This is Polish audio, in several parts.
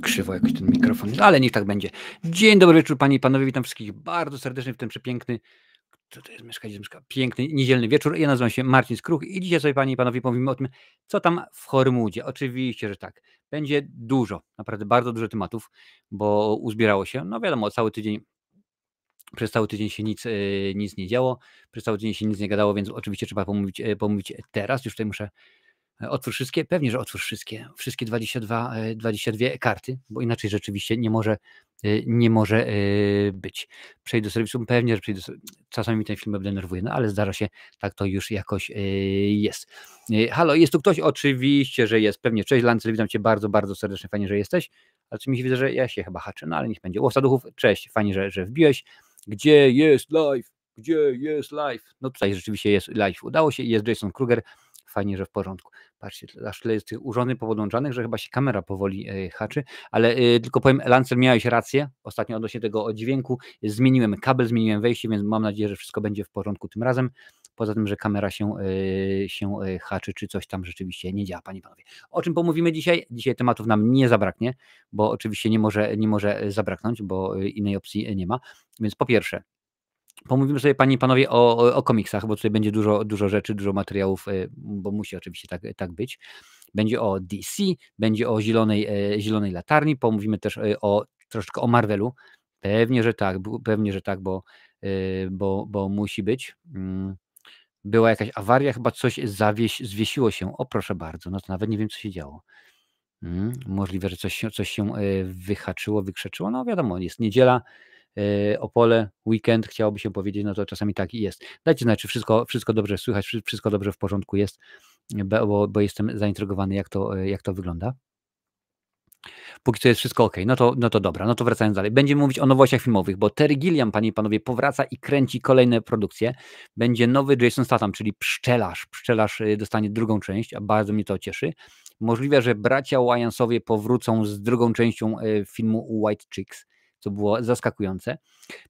Krzywo jakoś ten mikrofon jest, ale niech tak będzie. Dzień dobry wieczór panie i panowie, witam wszystkich bardzo serdecznie w ten przepiękny, co to jest mieszka, piękny, niedzielny wieczór. Ja nazywam się Marcin Skruch i dzisiaj sobie panie i panowie pomówimy o tym, co tam w Hormudzie. Oczywiście, że tak. Będzie dużo, naprawdę bardzo dużo tematów, bo uzbierało się, no wiadomo, przez cały tydzień się nic nie działo, przez cały tydzień się nic nie gadało, więc oczywiście trzeba pomówić teraz. Już tutaj muszę otwórz wszystkie, pewnie, że otwórz wszystkie 22 karty, bo inaczej rzeczywiście nie może być. Przejdę do serwisu, pewnie, że przejdę czasami mi ten film denerwuje, no ale zdarza się, tak to już jakoś jest. Halo, jest tu ktoś? Oczywiście, że jest, pewnie. Cześć Lancel, witam cię bardzo, bardzo serdecznie, fajnie, że jesteś, ale czy mi się widzę, że ja się chyba haczę, no ale niech będzie. Łowca duchów, cześć, fajnie, że wbiłeś. Gdzie jest live? Gdzie jest live? No tutaj rzeczywiście jest live, udało się i jest Jason Kruger. Fajnie, że w porządku. Patrzcie, aż tyle jest tych urządzeń powodłączanych, że chyba się kamera powoli haczy, ale tylko powiem, Lancer, miałeś rację ostatnio odnośnie tego dźwięku. Zmieniłem kabel, zmieniłem wejście, więc mam nadzieję, że wszystko będzie w porządku tym razem. Poza tym, że kamera się haczy, czy coś tam rzeczywiście nie działa, panie i panowie. O czym pomówimy dzisiaj? Dzisiaj tematów nam nie zabraknie, bo oczywiście nie może zabraknąć, bo innej opcji nie ma. Więc po pierwsze, pomówimy sobie, panie i panowie, o komiksach, bo tutaj będzie dużo rzeczy, dużo materiałów, bo musi oczywiście tak być. Będzie o DC, będzie o zielonej latarni, pomówimy też troszeczkę o Marvelu. Pewnie, że tak, bo musi być. Była jakaś awaria, chyba coś zwiesiło się. O, proszę bardzo, no to nawet nie wiem, co się działo. Możliwe, że coś się wyhaczyło, wykrzeczyło. No wiadomo, jest niedziela, Opole, weekend, chciałoby się powiedzieć, no to czasami tak i jest. Dajcie znać, czy wszystko dobrze słychać, wszystko dobrze w porządku jest, bo jestem zaintrygowany, jak to wygląda. Póki co jest wszystko ok, no to dobra, no to wracając dalej. Będziemy mówić o nowościach filmowych, bo Terry Gilliam, panie i panowie, powraca i kręci kolejne produkcje. Będzie nowy Jason Statham, czyli Pszczelarz. Pszczelarz dostanie drugą część, a bardzo mnie to cieszy. Możliwe, że bracia Wyansowie powrócą z drugą częścią filmu White Chicks, co było zaskakujące.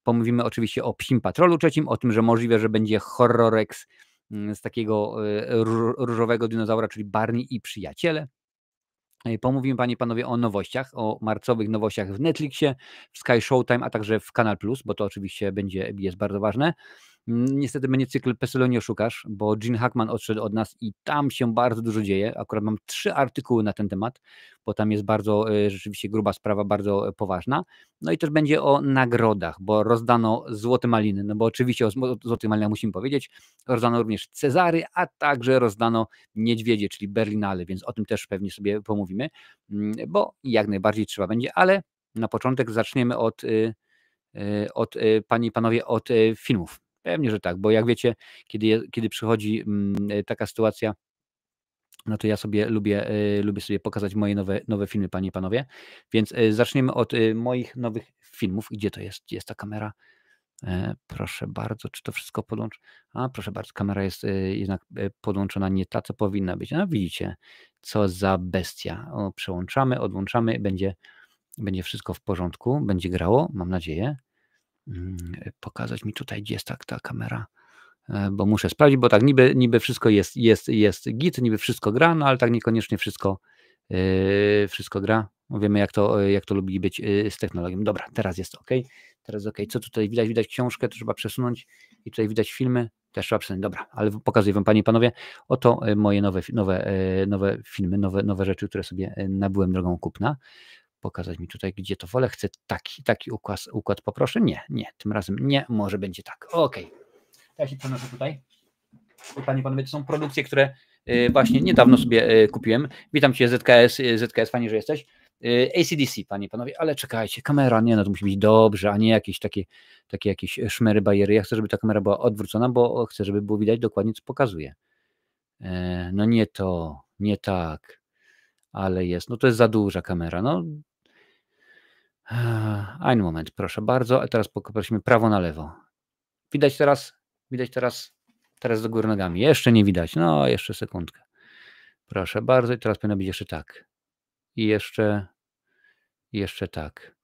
Pomówimy oczywiście o Psim Patrolu trzecim, o tym, że możliwe, że będzie Horrorex z takiego różowego dinozaura, czyli Barney i przyjaciele. Pomówimy, panie i panowie, o nowościach, o marcowych nowościach w Netflixie, w Sky Showtime, a także w Kanal Plus, bo to oczywiście jest bardzo ważne. Niestety będzie cykl Peselo nie oszukasz, bo Gene Hackman odszedł od nas i tam się bardzo dużo dzieje. Akurat mam 3 artykuły na ten temat, bo tam jest bardzo rzeczywiście gruba sprawa, bardzo poważna. No i też będzie o nagrodach, bo rozdano złote maliny, no bo oczywiście o złotych malinach musimy powiedzieć. Rozdano również Cezary, a także rozdano niedźwiedzie, czyli Berlinale, więc o tym też pewnie sobie pomówimy, bo jak najbardziej trzeba będzie, ale na początek zaczniemy panie i panowie, od filmów. Pewnie, że tak, bo jak wiecie, kiedy przychodzi taka sytuacja, no to ja sobie lubię sobie pokazać moje nowe filmy, panie i panowie. Więc zaczniemy od moich nowych filmów. Gdzie to jest? Gdzie jest ta kamera? Proszę bardzo, czy to wszystko podłączy? A, proszę bardzo, kamera jest jednak podłączona nie ta, co powinna być. No widzicie, co za bestia. Przełączamy, odłączamy, będzie wszystko w porządku, będzie grało, mam nadzieję. Pokazać mi tutaj, gdzie jest ta kamera, bo muszę sprawdzić, bo tak niby wszystko jest git, niby wszystko gra, no ale tak niekoniecznie wszystko gra. Wiemy, jak to lubi być z technologią. Dobra, teraz jest ok. Teraz ok. Co tutaj widać? Widać książkę, to trzeba przesunąć i tutaj widać filmy, też trzeba przesunąć. Dobra, ale pokazuję wam, panie i panowie, oto moje nowe filmy, nowe rzeczy, które sobie nabyłem drogą kupna. Pokazać mi tutaj, gdzie to wolę. Chcę taki układ poproszę. Nie, tym razem nie, może będzie tak. Ok. Ja się przenoszę tutaj. Panie i panowie, to są produkcje, które właśnie niedawno sobie kupiłem. Witam cię, ZKS, fajnie, że jesteś. AC/DC, panie i panowie, ale czekajcie, kamera, nie, no to musi być dobrze, a nie jakieś takie jakieś szmery, bajery. Ja chcę, żeby ta kamera była odwrócona, bo chcę, żeby było widać dokładnie, co pokazuje. No nie to, nie tak, ale jest, no to jest za duża kamera, no. Ein moment, proszę bardzo, a teraz poprosimy prawo na lewo. Widać teraz? Teraz do góry nogami. Jeszcze nie widać. No, jeszcze sekundkę. Proszę bardzo. I teraz powinno być jeszcze tak. I jeszcze tak.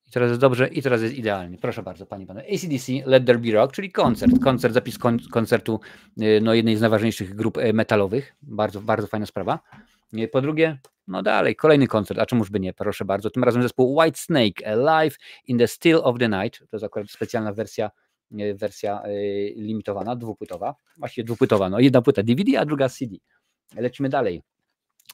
I teraz jest dobrze, i teraz jest idealnie. Proszę bardzo, panie i panowie. AC/DC, Let There Be Rock, czyli koncert, zapis koncertu no, jednej z najważniejszych grup metalowych. Bardzo, bardzo fajna sprawa. Po drugie, no dalej, kolejny koncert, a czemuż by nie, proszę bardzo. Tym razem zespół Whitesnake, Live in the Still of the Night. To jest akurat specjalna wersja limitowana, dwupłytowa. Właściwie dwupłytowa, no jedna płyta DVD, a druga CD. Lecimy dalej.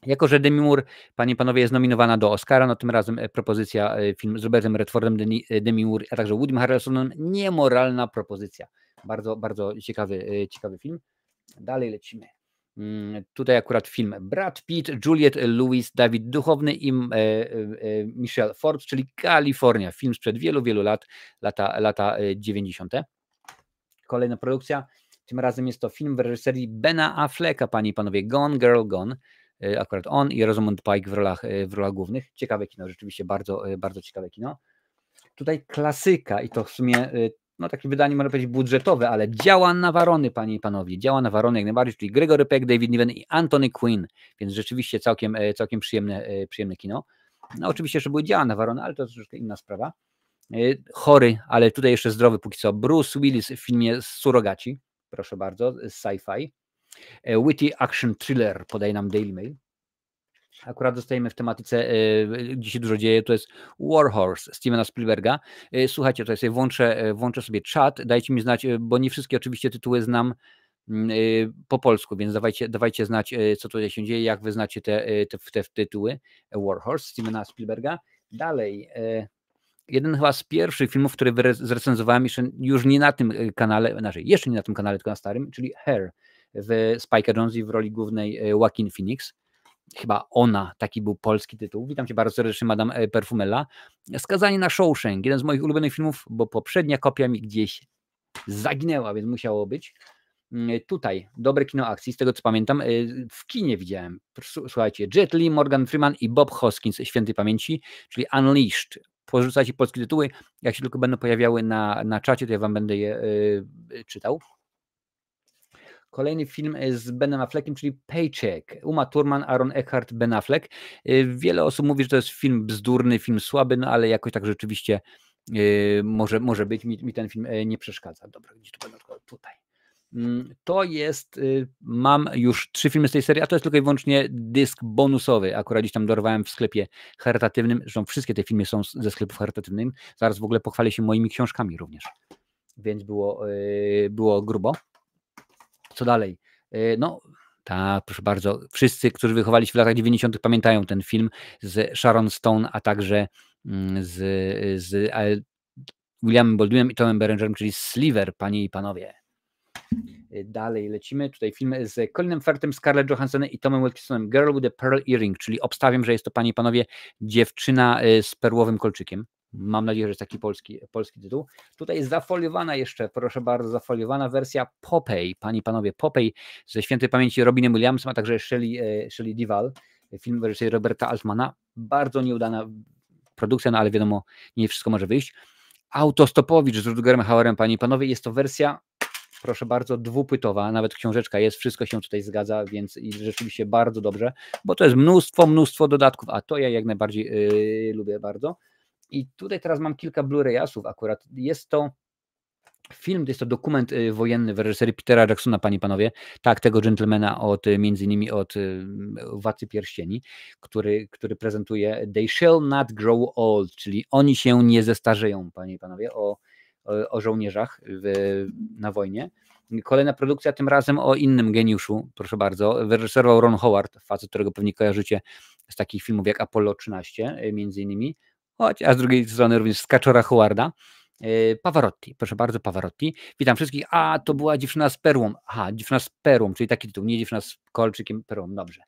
Jako że Demi Moore, panie i panowie, jest nominowana do Oscara, no tym razem propozycja, film z Robertem Redfordem, Demi Moore, a także Woodym Harrelsonem, niemoralna propozycja. Bardzo, bardzo ciekawy film. Dalej lecimy. Tutaj akurat film Brad Pitt, Juliette Lewis, Dawid Duchowny i Michelle Forbes, czyli Kalifornia. Film sprzed wielu, wielu lat, lata 90. Kolejna produkcja. Tym razem jest to film w reżyserii Bena Afflecka, panie i panowie, Gone Girl Gone. Akurat on i Rosamund Pike w rolach głównych. Ciekawe kino, rzeczywiście bardzo, bardzo ciekawe kino. Tutaj klasyka i to w sumie no takie wydanie można powiedzieć budżetowe, ale działa na warony, panie i panowie. Działa na warony jak najbardziej, czyli Gregory Peck, David Niven i Anthony Quinn, więc rzeczywiście całkiem przyjemne kino. No oczywiście jeszcze były działa na warony, ale to troszeczkę inna sprawa. Chory, ale tutaj jeszcze zdrowy póki co. Bruce Willis w filmie Surrogaci, proszę bardzo, sci-fi. Witty action thriller, podaje nam Daily Mail. Akurat zostajemy w tematyce, gdzie się dużo dzieje, to jest War Horse Stevena Spielberga. Słuchajcie, to sobie włączę sobie czat, dajcie mi znać, bo nie wszystkie oczywiście tytuły znam po polsku, więc dawajcie znać, co tutaj się dzieje, jak wy znacie te tytuły. War Horse Stevena Spielberga. Dalej, jeden chyba z pierwszych filmów, który zrecenzowałem już nie na tym kanale, jeszcze nie na tym kanale, tylko na starym, czyli Hair w Spike'a Jonze w roli głównej Joaquin Phoenix. Chyba Ona, taki był polski tytuł. Witam cię bardzo serdecznie, Madame Perfumella. Skazanie na Shawshank, jeden z moich ulubionych filmów, bo poprzednia kopia mi gdzieś zaginęła, więc musiało być. Tutaj dobre kino akcji, z tego co pamiętam, w kinie widziałem. Słuchajcie, Jet Li, Morgan Freeman i Bob Hoskins świętej pamięci, czyli Unleashed. Porzucajcie polskie tytuły, jak się tylko będą pojawiały na czacie, to ja wam będę je czytał. Kolejny film z Benem Affleckiem, czyli Paycheck. Uma Thurman, Aaron Eckhart, Ben Affleck. Wiele osób mówi, że to jest film bzdurny, film słaby, no ale jakoś tak rzeczywiście może być. Mi ten film nie przeszkadza. Dobra, gdzie tu będę? Tutaj. To jest, mam już 3 filmy z tej serii, a to jest tylko i wyłącznie dysk bonusowy. Akurat gdzieś tam dorwałem w sklepie charytatywnym. Zresztą wszystkie te filmy są ze sklepów charytatywnych. Zaraz w ogóle pochwalę się moimi książkami również. Więc było grubo. Co dalej? No, tak, proszę bardzo. Wszyscy, którzy wychowali się w latach 90., pamiętają ten film z Sharon Stone, a także z Williamem Baldwinem i Tomem Berengerem, czyli Sliver, panie i panowie. Dalej lecimy. Tutaj film z Colinem Firthem, Scarlett Johanssonem i Tomem Wilkinsonem. Girl with a Pearl Earring, czyli obstawiam, że jest to, panie i panowie, dziewczyna z perłowym kolczykiem. Mam nadzieję, że jest taki polski tytuł. Tutaj jest zafoliowana jeszcze, proszę bardzo, zafoliowana wersja Popeye, panie i panowie, Popeye ze świętej pamięci Robinem Williamsem, a także Shelley Duvall, film w reżyserii Roberta Altmana. Bardzo nieudana produkcja, no ale wiadomo, nie wszystko może wyjść. Autostopowicz z Rutgerem Hauerem, panie i panowie, jest to wersja, proszę bardzo, dwupłytowa, nawet książeczka jest, wszystko się tutaj zgadza, więc rzeczywiście bardzo dobrze, bo to jest mnóstwo dodatków, a to ja jak najbardziej lubię bardzo. I tutaj teraz mam kilka Blu-rayasów akurat. Jest to film, jest to dokument wojenny w reżyserii Petera Jacksona, panie i panowie. Tak, tego gentlemana między innymi od Władcy Pierścieni, który prezentuje They shall not grow old, czyli oni się nie zestarzeją, panie i panowie, o żołnierzach na wojnie. Kolejna produkcja, tym razem o innym geniuszu, proszę bardzo. Wyreżyserował Ron Howard, facet, którego pewnie kojarzycie z takich filmów jak Apollo 13, między innymi. A z drugiej strony również z Kaczora Howarda. Pavarotti, proszę bardzo, Pavarotti. Witam wszystkich. A, to była Dziewczyna z perłą. Aha, Dziewczyna z perłą, czyli taki tytuł, nie Dziewczyna z kolczykiem, perłą, dobrze.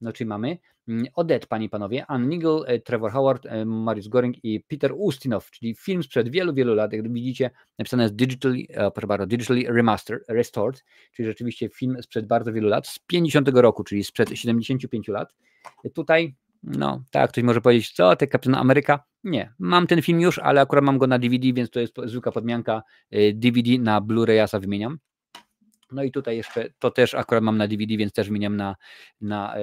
No, czyli mamy Odette, panie i panowie, Anne Nigel, Trevor Howard, Mariusz Goring i Peter Ustinov, czyli film sprzed wielu lat, jak widzicie, napisane jest digitally restored, czyli rzeczywiście film sprzed bardzo wielu lat, z 50 roku, czyli sprzed 75 lat. Tutaj, no, tak, ktoś może powiedzieć, co, te Kapitan Ameryka? Nie, mam ten film już, ale akurat mam go na DVD, więc to jest zwykła podmianka DVD na Blu-rayasa wymieniam. No i tutaj jeszcze, to też akurat mam na DVD, więc też wymieniam na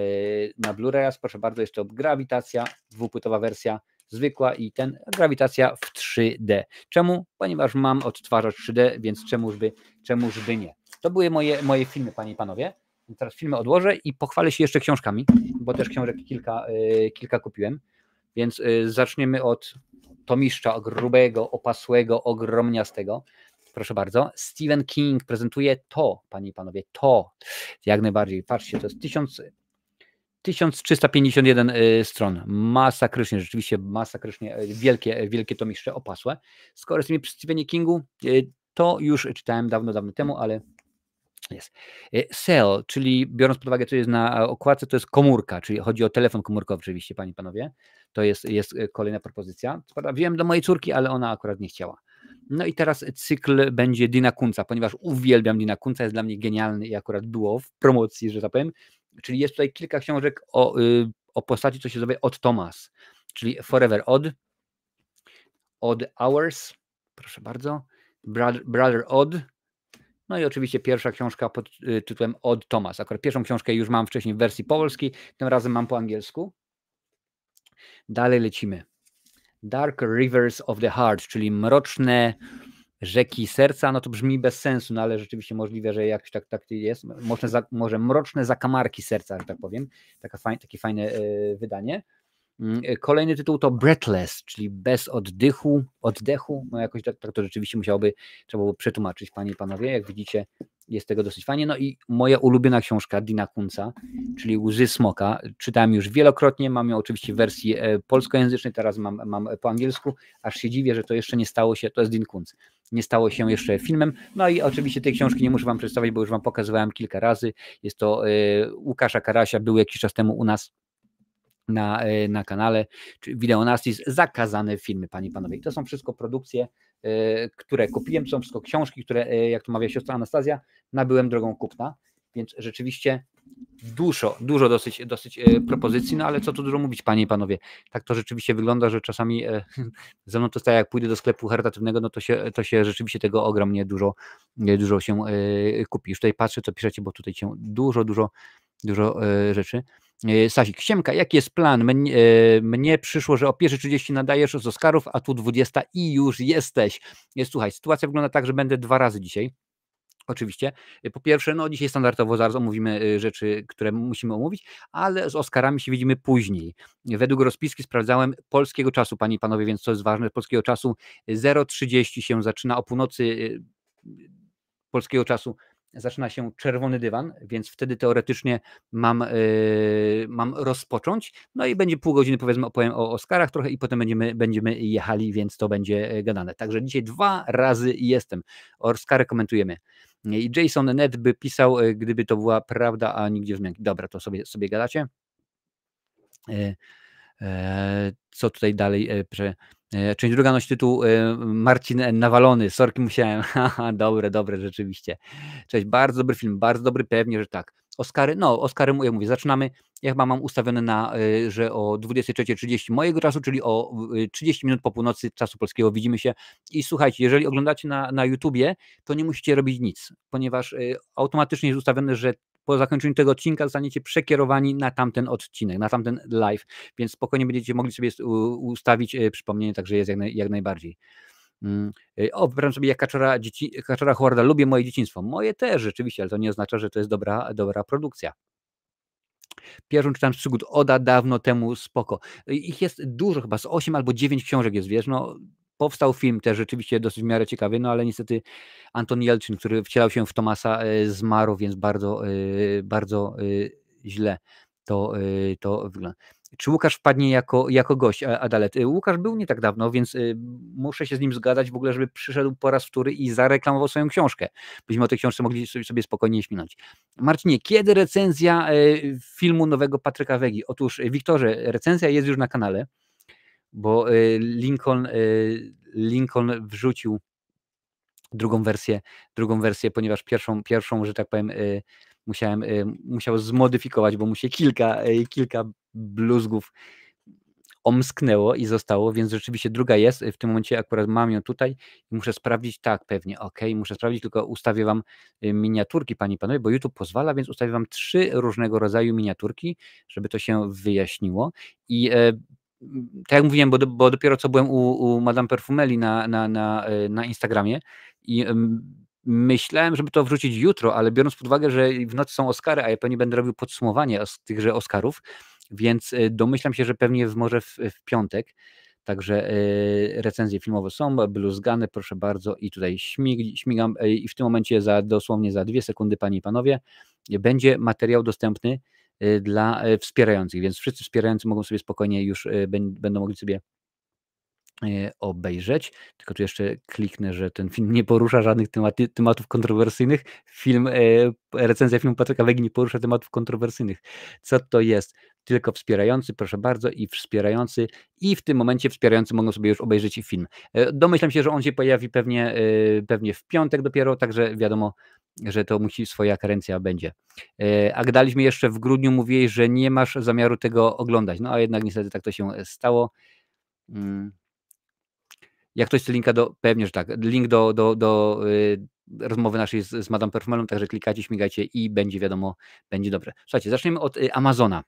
Blu-rayas. Proszę bardzo, jest to Grawitacja, dwupłytowa wersja, zwykła i grawitacja w 3D. Czemu? Ponieważ mam odtwarzacz 3D, więc czemuż by nie. To były moje filmy, panie i panowie. Teraz filmy odłożę i pochwalę się jeszcze książkami, bo też książek kilka kupiłem. Więc zaczniemy od tomiszcza grubego, opasłego, ogromniastego. Proszę bardzo. Stephen King prezentuje to, panie i panowie, to. Jak najbardziej. Patrzcie, to jest 1351 stron. Masakrycznie, rzeczywiście masakrycznie wielkie tomiszcze, opasłe. Skoro jesteśmy przy Stephenie Kingu, to już czytałem dawno temu, ale jest. Cell, czyli biorąc pod uwagę, co jest na okładce, to jest komórka, czyli chodzi o telefon komórkowy oczywiście, panie i panowie. To jest kolejna propozycja. Wiem do mojej córki, ale ona akurat nie chciała. No i teraz cykl będzie Deana Kuntza, ponieważ uwielbiam Deana Kuntza, jest dla mnie genialny i akurat było w promocji, że tak powiem. Czyli jest tutaj kilka książek o postaci, co się nazywa Odd Thomas, czyli Forever Odd, Odd Hours, proszę bardzo, Brother Odd. No i oczywiście pierwsza książka pod tytułem Odd Thomas. Akurat pierwszą książkę już mam wcześniej w wersji polskiej, tym razem mam po angielsku. Dalej lecimy. Dark Rivers of the Heart, czyli mroczne rzeki serca. No to brzmi bez sensu, no ale rzeczywiście możliwe, że jakoś tak jest. Może mroczne zakamarki serca, że tak powiem. Takie fajne wydanie. Kolejny tytuł to Breathless, czyli bez oddechu. No jakoś tak to rzeczywiście trzeba było przetłumaczyć, panie i panowie. Jak widzicie, jest tego dosyć fajnie. No i moja ulubiona książka Deana Kuntza, czyli Łzy Smoka. Czytałem już wielokrotnie, mam ją oczywiście w wersji polskojęzycznej, teraz mam po angielsku, aż się dziwię, że to jeszcze nie stało się, to jest Dean Kuntz, nie stało się jeszcze filmem. No i oczywiście tej książki nie muszę wam przedstawić, bo już wam pokazywałem kilka razy. Jest to Łukasza Karasia, był jakiś czas temu u nas na kanale, czy Videonastis, zakazane filmy, panie i panowie. I to są wszystko produkcje, które kupiłem, to są wszystko książki, które, jak to mawia siostra Anastazja, nabyłem drogą kupna, więc rzeczywiście dużo dosyć propozycji, no ale co tu dużo mówić, panie i panowie. Tak to rzeczywiście wygląda, że czasami ze mną to staje, jak pójdę do sklepu charytatywnego, no to się rzeczywiście tego ogromnie dużo się kupi. Już tutaj patrzę, co piszecie, bo tutaj się dużo rzeczy. Sasik, Siemka, jaki jest plan? Mnie przyszło, że o 1:30 nadajesz z Oscarów, a tu 20 i już jesteś. Słuchaj, sytuacja wygląda tak, że będę 2 razy dzisiaj. Oczywiście. Po pierwsze, no dzisiaj standardowo zaraz omówimy rzeczy, które musimy omówić, ale z Oscarami się widzimy później. Według rozpiski sprawdzałem polskiego czasu, panie i panowie, więc co jest ważne, polskiego czasu 0:30 się zaczyna, o północy polskiego czasu zaczyna się Czerwony Dywan, więc wtedy teoretycznie mam rozpocząć, no i będzie pół godziny, powiedzmy, opowiem o Oscarach trochę i potem będziemy jechali, więc to będzie gadane. Także dzisiaj 2 razy jestem. Oscary komentujemy. I Jason Ned by pisał, gdyby to była prawda, a nigdzie wzmianki. Dobra, to sobie gadacie. Co tutaj dalej? Część druga nosi tytuł Marcin Nawalony. Sorki musiałem. Dobre, rzeczywiście. Cześć, bardzo dobry film, bardzo dobry, pewnie, że tak. Oscary, jak mówię, zaczynamy. Ja chyba mam ustawione że o 23:30 mojego czasu, czyli o 30 minut po północy czasu polskiego widzimy się. I słuchajcie, jeżeli oglądacie na YouTubie, to nie musicie robić nic, ponieważ automatycznie jest ustawione, że po zakończeniu tego odcinka zostaniecie przekierowani na tamten odcinek, na tamten live, więc spokojnie będziecie mogli sobie ustawić przypomnienie, także jest jak najbardziej. Wyobrażam sobie, jak Kaczora Howarda, lubię moje dzieciństwo. Moje też rzeczywiście, ale to nie oznacza, że to jest dobra produkcja. Pierwszą czytałem z przygód Oda dawno temu, spoko. Ich jest dużo, chyba z 8 albo 9 książek jest, wiesz, no powstał film też rzeczywiście dosyć w miarę ciekawy, no ale niestety Anton Jelczyn, który wcielał się w Thomasa, zmarł, więc bardzo źle to wygląda. Czy Łukasz wpadnie jako gość, Adalet? Łukasz był nie tak dawno, więc muszę się z nim zgadać w ogóle, żeby przyszedł po raz wtóry i zareklamował swoją książkę. Byśmy o tej książce mogli sobie spokojnie śminąć. Marcinie, kiedy recenzja filmu nowego Patryka Wegi? Otóż, Wiktorze, recenzja jest już na kanale, bo Lincoln wrzucił drugą wersję, ponieważ pierwszą, że tak powiem, musiał zmodyfikować, bo mu się kilka bluzgów omsknęło i zostało, więc rzeczywiście druga jest. W tym momencie akurat mam ją tutaj i muszę sprawdzić, tak, pewnie, muszę sprawdzić, tylko ustawię wam miniaturki, panie i panowie, bo YouTube pozwala, więc ustawię wam 3 różnego rodzaju miniaturki, żeby to się wyjaśniło. I tak jak mówiłem, bo dopiero co byłem u Madame Perfumeli na Instagramie i myślałem, żeby to wrzucić jutro, ale biorąc pod uwagę, że w nocy są Oscary, a ja pewnie będę robił podsumowanie z tychże Oscarów, więc domyślam się, że pewnie może w piątek. Także recenzje filmowe są, bluzgane, proszę bardzo, i tutaj śmigam i w tym momencie dosłownie za 2 sekundy, panie i panowie, będzie materiał dostępny dla wspierających, więc wszyscy wspierający mogą sobie spokojnie już będą mogli sobie obejrzeć. Tylko tu jeszcze kliknę, że ten film nie porusza żadnych tematów kontrowersyjnych. Recenzja filmu Patryka Wegi nie porusza tematów kontrowersyjnych. Co to jest? Tylko wspierający, proszę bardzo, i wspierający, i w tym momencie wspierający mogą sobie już obejrzeć film. Domyślam się, że on się pojawi pewnie w piątek dopiero, także wiadomo, że to musi swoja karencja będzie. A gadaliśmy jeszcze w grudniu, mówiłeś, że nie masz zamiaru tego oglądać, no a jednak niestety tak to się stało. Jak ktoś chce linka pewnie, że tak, link do rozmowy naszej z Madame Perfumelą, także klikacie, śmigajcie i będzie wiadomo, będzie dobre. Słuchajcie, zaczniemy od Amazona.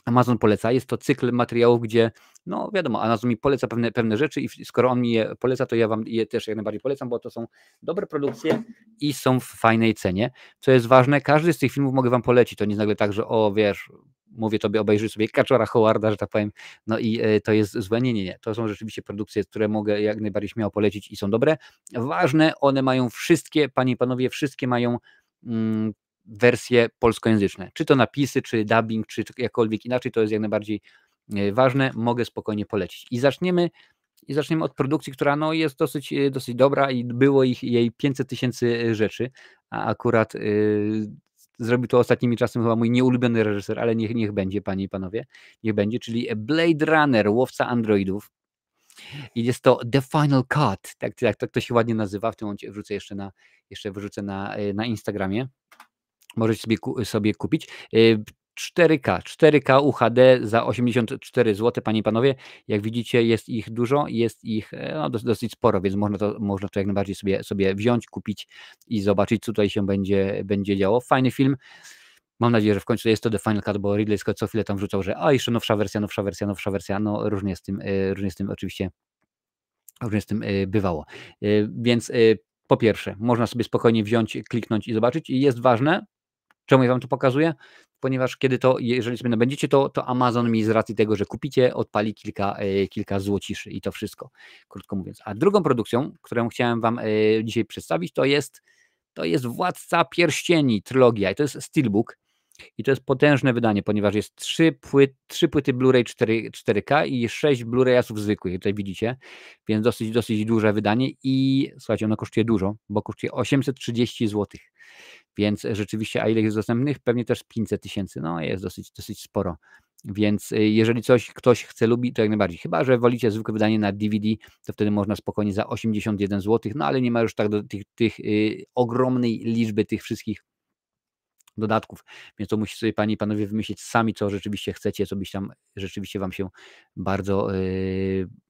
Amazon poleca, jest to cykl materiałów, gdzie, no wiadomo, Amazon mi poleca pewne rzeczy i skoro on mi je poleca, to ja wam je też jak najbardziej polecam, bo to są dobre produkcje i są w fajnej cenie. Co jest ważne, każdy z tych filmów mogę wam polecić, to nie jest nagle tak, że wiesz, mówię tobie, obejrzyj sobie Kaczora Howarda, że tak powiem, no i to jest złe. Nie. To są rzeczywiście produkcje, które mogę jak najbardziej śmiało polecić i są dobre. Ważne, one mają wszystkie, panie i panowie, wszystkie mają wersje polskojęzyczne. Czy to napisy, czy dubbing, czy jakkolwiek inaczej, to jest jak najbardziej ważne, mogę spokojnie polecić. I zaczniemy od produkcji, która no, jest dosyć dobra i było jej 500 000 rzeczy, a akurat zrobił to ostatnimi czasy chyba mój nieulubiony reżyser, ale niech będzie, panie i panowie, niech będzie, czyli Blade Runner, Łowca Androidów. I jest to The Final Cut, tak to się ładnie nazywa, w tym momencie wrzucę na Instagramie. Możecie sobie kupić. 4K UHD za 84 zł, panie i panowie. Jak widzicie, jest ich dużo, jest ich no, dosyć sporo, więc można to jak najbardziej sobie wziąć, kupić i zobaczyć, co tutaj się będzie działo. Fajny film. Mam nadzieję, że w końcu jest to The Final Cut, bo Ridley Scott co chwilę tam wrzucał, że jeszcze nowsza wersja. No różnie z tym oczywiście bywało. Więc po pierwsze, można sobie spokojnie wziąć, kliknąć i zobaczyć. I jest ważne, czemu ja wam to pokazuję? Ponieważ jeżeli sobie nabędziecie, to Amazon mi z racji tego, że kupicie, odpali kilka złociszy i to wszystko, krótko mówiąc. A drugą produkcją, którą chciałem wam dzisiaj przedstawić, to jest Władca Pierścieni, trylogia i to jest Steelbook. I to jest potężne wydanie, ponieważ jest 3 płyty Blu-ray 4K i 6 Blu-rayasów zwykłych, tutaj widzicie, więc dosyć duże wydanie i słuchajcie, ono kosztuje dużo, bo kosztuje 830 zł, więc rzeczywiście, a ile jest dostępnych? Pewnie też 500 000, no jest dosyć sporo, więc jeżeli ktoś lubi, to jak najbardziej, chyba że wolicie zwykłe wydanie na DVD, to wtedy można spokojnie za 81 zł, no ale nie ma już tak do tych ogromnej liczby tych wszystkich dodatków, więc to musicie sobie, panie i panowie, wymyślić sami, co rzeczywiście chcecie, co byś tam rzeczywiście wam się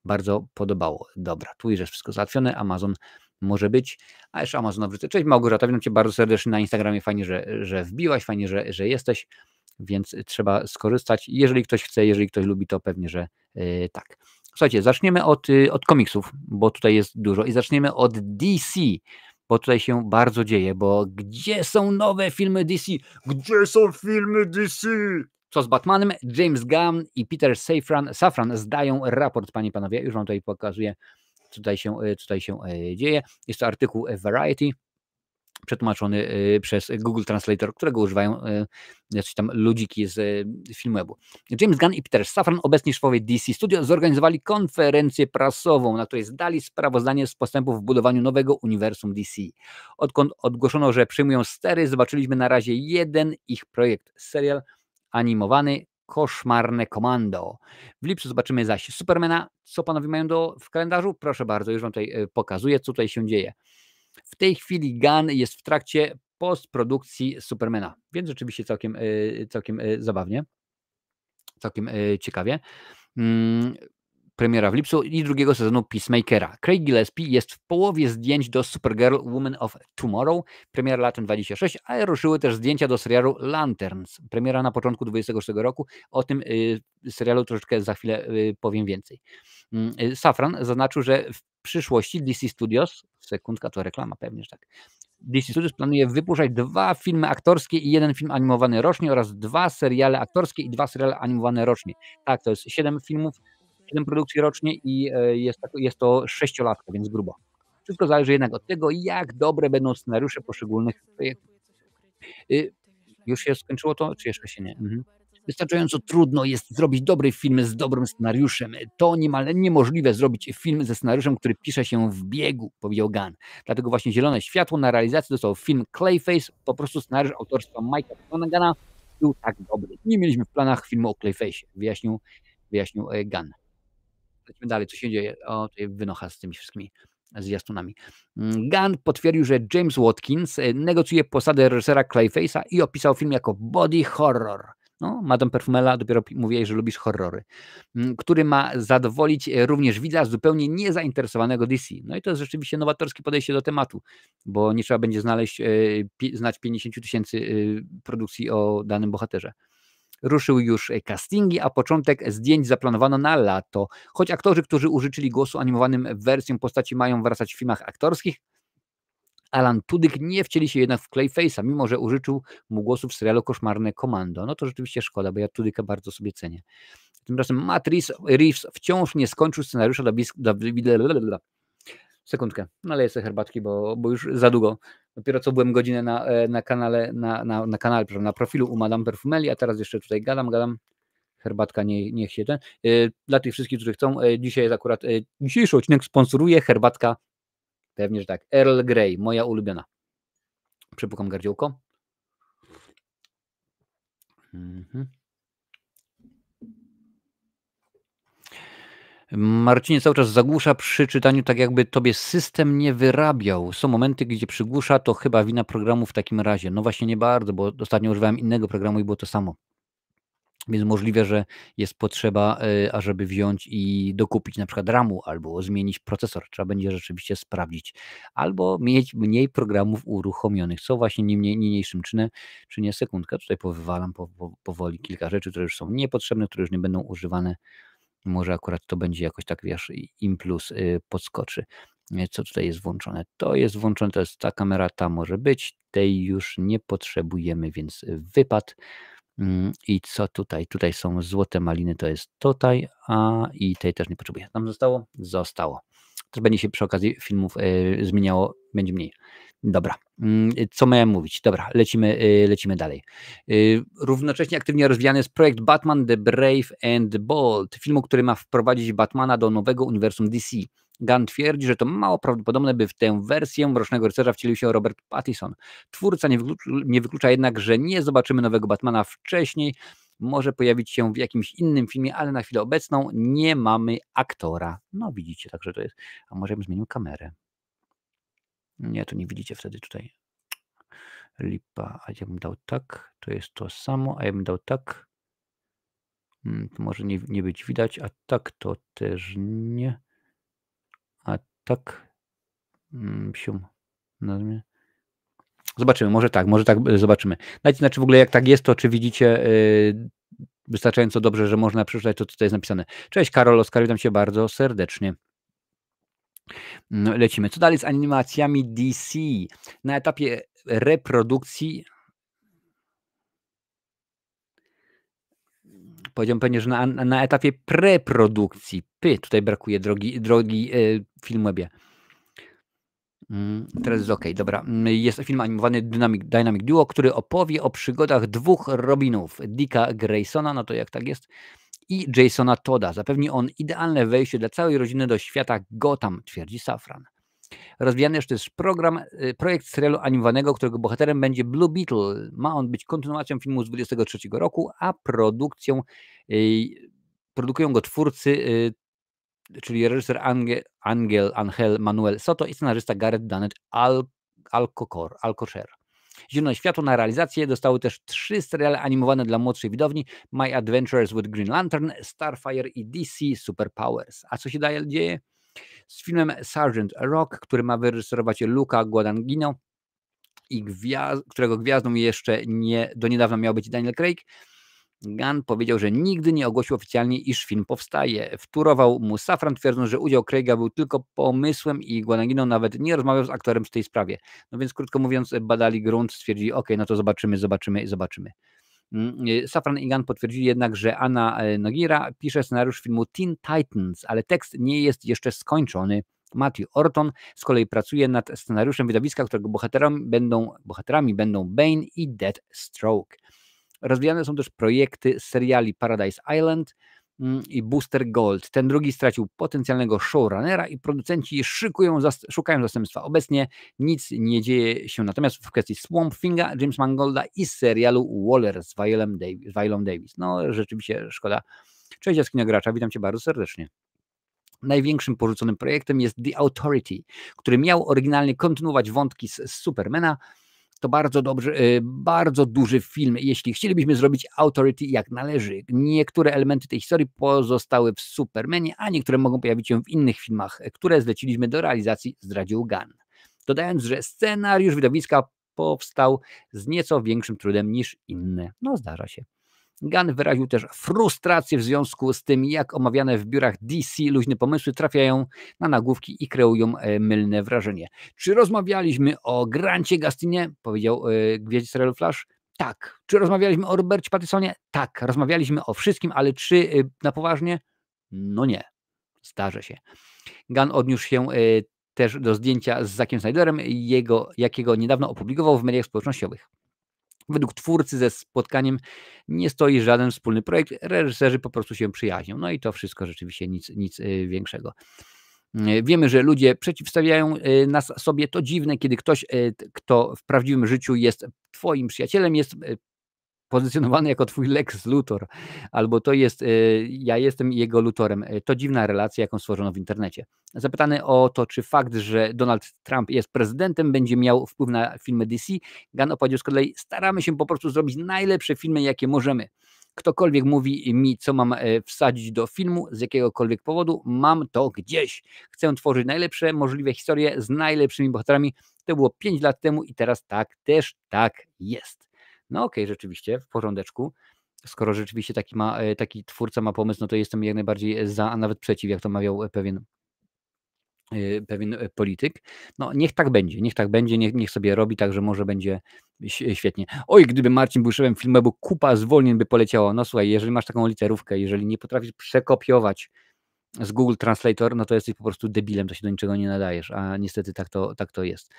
bardzo podobało. Dobra, tu już jest wszystko załatwione, Amazon może być, a jeszcze Amazon wrócę. Cześć Małgorzata, witam cię bardzo serdecznie na Instagramie, fajnie, że wbiłaś, fajnie, że jesteś, więc trzeba skorzystać. Jeżeli ktoś chce, jeżeli ktoś lubi, to pewnie, że tak. Słuchajcie, zaczniemy od komiksów, bo tutaj jest dużo i zaczniemy od DC, bo tutaj się bardzo dzieje, bo gdzie są nowe filmy DC? Gdzie są filmy DC? Co z Batmanem? James Gunn i Peter Safran zdają raport, panie i panowie, już wam tutaj pokazuję, co tutaj się dzieje. Jest to artykuł Variety, przetłumaczony przez Google Translator, którego używają jacyś tam ludziki z Filmwebu. James Gunn i Peter Safran, obecni szefowie DC Studio, zorganizowali konferencję prasową, na której zdali sprawozdanie z postępów w budowaniu nowego uniwersum DC. Odkąd ogłoszono, że przyjmują stery, zobaczyliśmy na razie jeden ich projekt, serial animowany Koszmarne Komando. W lipcu zobaczymy zaś Supermana. Co panowie mają w kalendarzu? Proszę bardzo, już wam tutaj pokazuję, co tutaj się dzieje. W tej chwili Gunn jest w trakcie postprodukcji Supermana, więc rzeczywiście całkiem zabawnie, całkiem ciekawie. premiera w lipcu i drugiego sezonu Peacemakera. Craig Gillespie jest w połowie zdjęć do Supergirl Woman of Tomorrow, premiera latem 26, a ruszyły też zdjęcia do serialu Lanterns, premiera na początku 26 roku. O tym serialu troszeczkę za chwilę powiem więcej. Safran zaznaczył, że w przyszłości DC Studios, sekundka, to reklama pewnie, że tak, DC Studios planuje wypuszczać 2 filmy aktorskie i 1 film animowany rocznie oraz 2 seriale aktorskie i 2 seriale animowane rocznie. Tak, to jest 7 filmów, 7 produkcji rocznie i jest to 6-latka, więc grubo. Wszystko zależy jednak od tego, jak dobre będą scenariusze poszczególnych projektów. Już się skończyło to, czy jeszcze się nie? Wystarczająco trudno jest zrobić dobry film z dobrym scenariuszem. To niemal niemożliwe zrobić film ze scenariuszem, który pisze się w biegu, powiedział Gunn. Dlatego właśnie zielone światło na realizację dostał film Clayface. Po prostu scenariusz autorstwa Mike'a Flanagana był tak dobry. Nie mieliśmy w planach filmu o Clayface'ie, wyjaśnił Gunn. Lecimy dalej, co się dzieje. O, tutaj wynocha z tymi wszystkimi zwiastunami. Gunn potwierdził, że James Watkins negocjuje posadę reżysera Clayface'a i opisał film jako body horror. No, Madame Perfumella, dopiero mówiłeś, że lubisz horrory, który ma zadowolić również widza zupełnie niezainteresowanego DC. No i to jest rzeczywiście nowatorskie podejście do tematu, bo nie trzeba będzie znać 50 000 produkcji o danym bohaterze. Ruszyły już castingi, a początek zdjęć zaplanowano na lato. Choć aktorzy, którzy użyczyli głosu animowanym wersją postaci mają wracać w filmach aktorskich, Alan Tudyk nie wcieli się jednak w Clayface'a, mimo że użyczył mu głosu w serialu Koszmarne Komando. No to rzeczywiście szkoda, bo ja Tudyka bardzo sobie cenię. Tymczasem Matt Reeves wciąż nie skończył scenariusza Sekundkę, naleję sobie herbatki, bo już za długo. Dopiero co byłem godzinę na kanale, na profilu u Madame Perfumeli, a teraz jeszcze tutaj gadam. Herbatka niech się ten. Dla tych wszystkich, którzy chcą, dzisiaj jest akurat, dzisiejszy odcinek sponsoruje herbatka, pewnie, że tak, Earl Grey, moja ulubiona. Przypukam gardziołko. Marcinie cały czas zagłusza przy czytaniu, tak jakby tobie system nie wyrabiał. Są momenty, gdzie przygłusza, to chyba wina programu w takim razie. No właśnie nie bardzo, bo ostatnio używałem innego programu i było to samo. Więc możliwe, że jest potrzeba, ażeby wziąć i dokupić na przykład RAMu albo zmienić procesor. Trzeba będzie rzeczywiście sprawdzić. Albo mieć mniej programów uruchomionych, co właśnie niniejszym czynię. Sekundkę. Tutaj powywalam powoli kilka rzeczy, które już są niepotrzebne, które już nie będą używane. Może akurat to będzie jakoś tak, wiesz, im plus podskoczy. Co tutaj jest włączone? To jest włączone, to jest ta kamera, ta może być. Tej już nie potrzebujemy, więc wypad. I co tutaj? Tutaj są złote maliny, to jest tutaj, i tej też nie potrzebuję. Nam zostało? Zostało. Też będzie się przy okazji filmów zmieniało, będzie mniej. Dobra, co miałem mówić? Dobra, lecimy dalej. Równocześnie aktywnie rozwijany jest projekt Batman The Brave and Bold, filmu, który ma wprowadzić Batmana do nowego uniwersum DC. Gunn twierdzi, że to mało prawdopodobne, by w tę wersję Mrocznego Rycerza wcielił się Robert Pattinson. Twórca nie wyklucza jednak, że nie zobaczymy nowego Batmana wcześniej, może pojawić się w jakimś innym filmie, ale na chwilę obecną nie mamy aktora. No widzicie, także to jest. A może bym zmienił kamerę? Nie, to nie widzicie wtedy tutaj. Lipa, a ja bym dał tak, to jest to samo, a ja bym dał tak. To może nie być widać, a tak to też nie. A tak. Zobaczymy, może tak, zobaczymy. Znaczy w ogóle jak tak jest, to czy widzicie wystarczająco dobrze, że można przeczytać to, co tutaj jest napisane. Cześć Karol, Oskar, witam Cię bardzo serdecznie. No, lecimy. Co dalej z animacjami DC? Na etapie reprodukcji, powiedziałbym pewnie, że na etapie preprodukcji. Tutaj brakuje, drogi Filmwebie. Teraz jest ok, dobra. Jest film animowany Dynamic Duo, który opowie o przygodach 2 Robinów. Dicka Graysona, no to jak tak jest, i Jasona Todda. Zapewni on idealne wejście dla całej rodziny do świata Gotham, twierdzi Safran. Rozwijany jest też projekt serialu animowanego, którego bohaterem będzie Blue Beetle. Ma on być kontynuacją filmu z 23 roku, a produkują go twórcy, czyli reżyser Angel Manuel Soto i scenarzysta Gareth Danet Alcocer. Zielone światło na realizację dostały też 3 seriale animowane dla młodszej widowni: My Adventures with Green Lantern, Starfire i DC Superpowers. A co się dzieje? Z filmem Sergeant Rock, który ma wyreżyserować Luca Guadagnino i którego gwiazdą jeszcze do niedawna miał być Daniel Craig, Gunn powiedział, że nigdy nie ogłosił oficjalnie, iż film powstaje. Wtórował mu Safran, twierdząc, że udział Craiga był tylko pomysłem i Guadagnino nawet nie rozmawiał z aktorem w tej sprawie. No więc krótko mówiąc, badali grunt, stwierdzili, no to zobaczymy. Safran i Gunn potwierdzili jednak, że Anna Nogueira pisze scenariusz filmu Teen Titans, ale tekst nie jest jeszcze skończony. Matthew Orton z kolei pracuje nad scenariuszem wydawiska, którego bohaterami będą Bane i Deathstroke. Rozwijane są też projekty seriali Paradise Island i Booster Gold. Ten drugi stracił potencjalnego showrunnera i producenci szukają zastępstwa. Obecnie nic nie dzieje się natomiast w kwestii Swamp Thinga, James Mangolda i serialu Waller z Violą Davis. No rzeczywiście szkoda. Cześć Jaskinogracza, witam Cię bardzo serdecznie. Największym porzuconym projektem jest The Authority, który miał oryginalnie kontynuować wątki z Supermana. To bardzo duży film. Jeśli chcielibyśmy zrobić Authority jak należy, niektóre elementy tej historii pozostały w Supermanie, a niektóre mogą pojawić się w innych filmach, które zleciliśmy do realizacji, zdradził Gunn. Dodając, że scenariusz widowiska powstał z nieco większym trudem niż inne. No zdarza się. Gunn wyraził też frustrację w związku z tym, jak omawiane w biurach DC luźne pomysły trafiają na nagłówki i kreują mylne wrażenie. Czy rozmawialiśmy o Grancie Gustinie? Powiedział gwiazdzie serialu Flash. Tak. Czy rozmawialiśmy o Robercie Pattisonie? Tak. Rozmawialiśmy o wszystkim, ale czy na poważnie? No nie. Zdarza się. Gunn odniósł się też do zdjęcia z Zackiem Snyderem, jakiego niedawno opublikował w mediach społecznościowych. Według twórcy ze spotkaniem nie stoi żaden wspólny projekt, reżyserzy po prostu się przyjaźnią. No i to wszystko rzeczywiście nic większego. Wiemy, że ludzie przeciwstawiają nas sobie. To dziwne, kiedy ktoś, kto w prawdziwym życiu jest twoim przyjacielem, jest pozycjonowany jako twój Lex Luthor, albo to jest ja jestem jego Luthorem. To dziwna relacja, jaką stworzono w internecie. Zapytany o to, czy fakt, że Donald Trump jest prezydentem, będzie miał wpływ na filmy DC, Gunn opowiedział z kolei: staramy się po prostu zrobić najlepsze filmy, jakie możemy. Ktokolwiek mówi mi, co mam wsadzić do filmu z jakiegokolwiek powodu, mam to gdzieś. Chcę tworzyć najlepsze możliwe historie z najlepszymi bohaterami. To było 5 lat temu i teraz też tak jest. No okej, rzeczywiście, w porządeczku. Skoro rzeczywiście taki twórca ma pomysł, no to jestem jak najbardziej za, a nawet przeciw, jak to mawiał pewien polityk. No niech tak będzie, niech sobie robi, tak że może będzie świetnie. Oj, gdyby Marcin był szefem filmu, kupa zwolnień by poleciała. No słuchaj, jeżeli masz taką literówkę, jeżeli nie potrafisz przekopiować z Google Translator, no to jesteś po prostu debilem, to się do niczego nie nadajesz, a niestety tak to jest.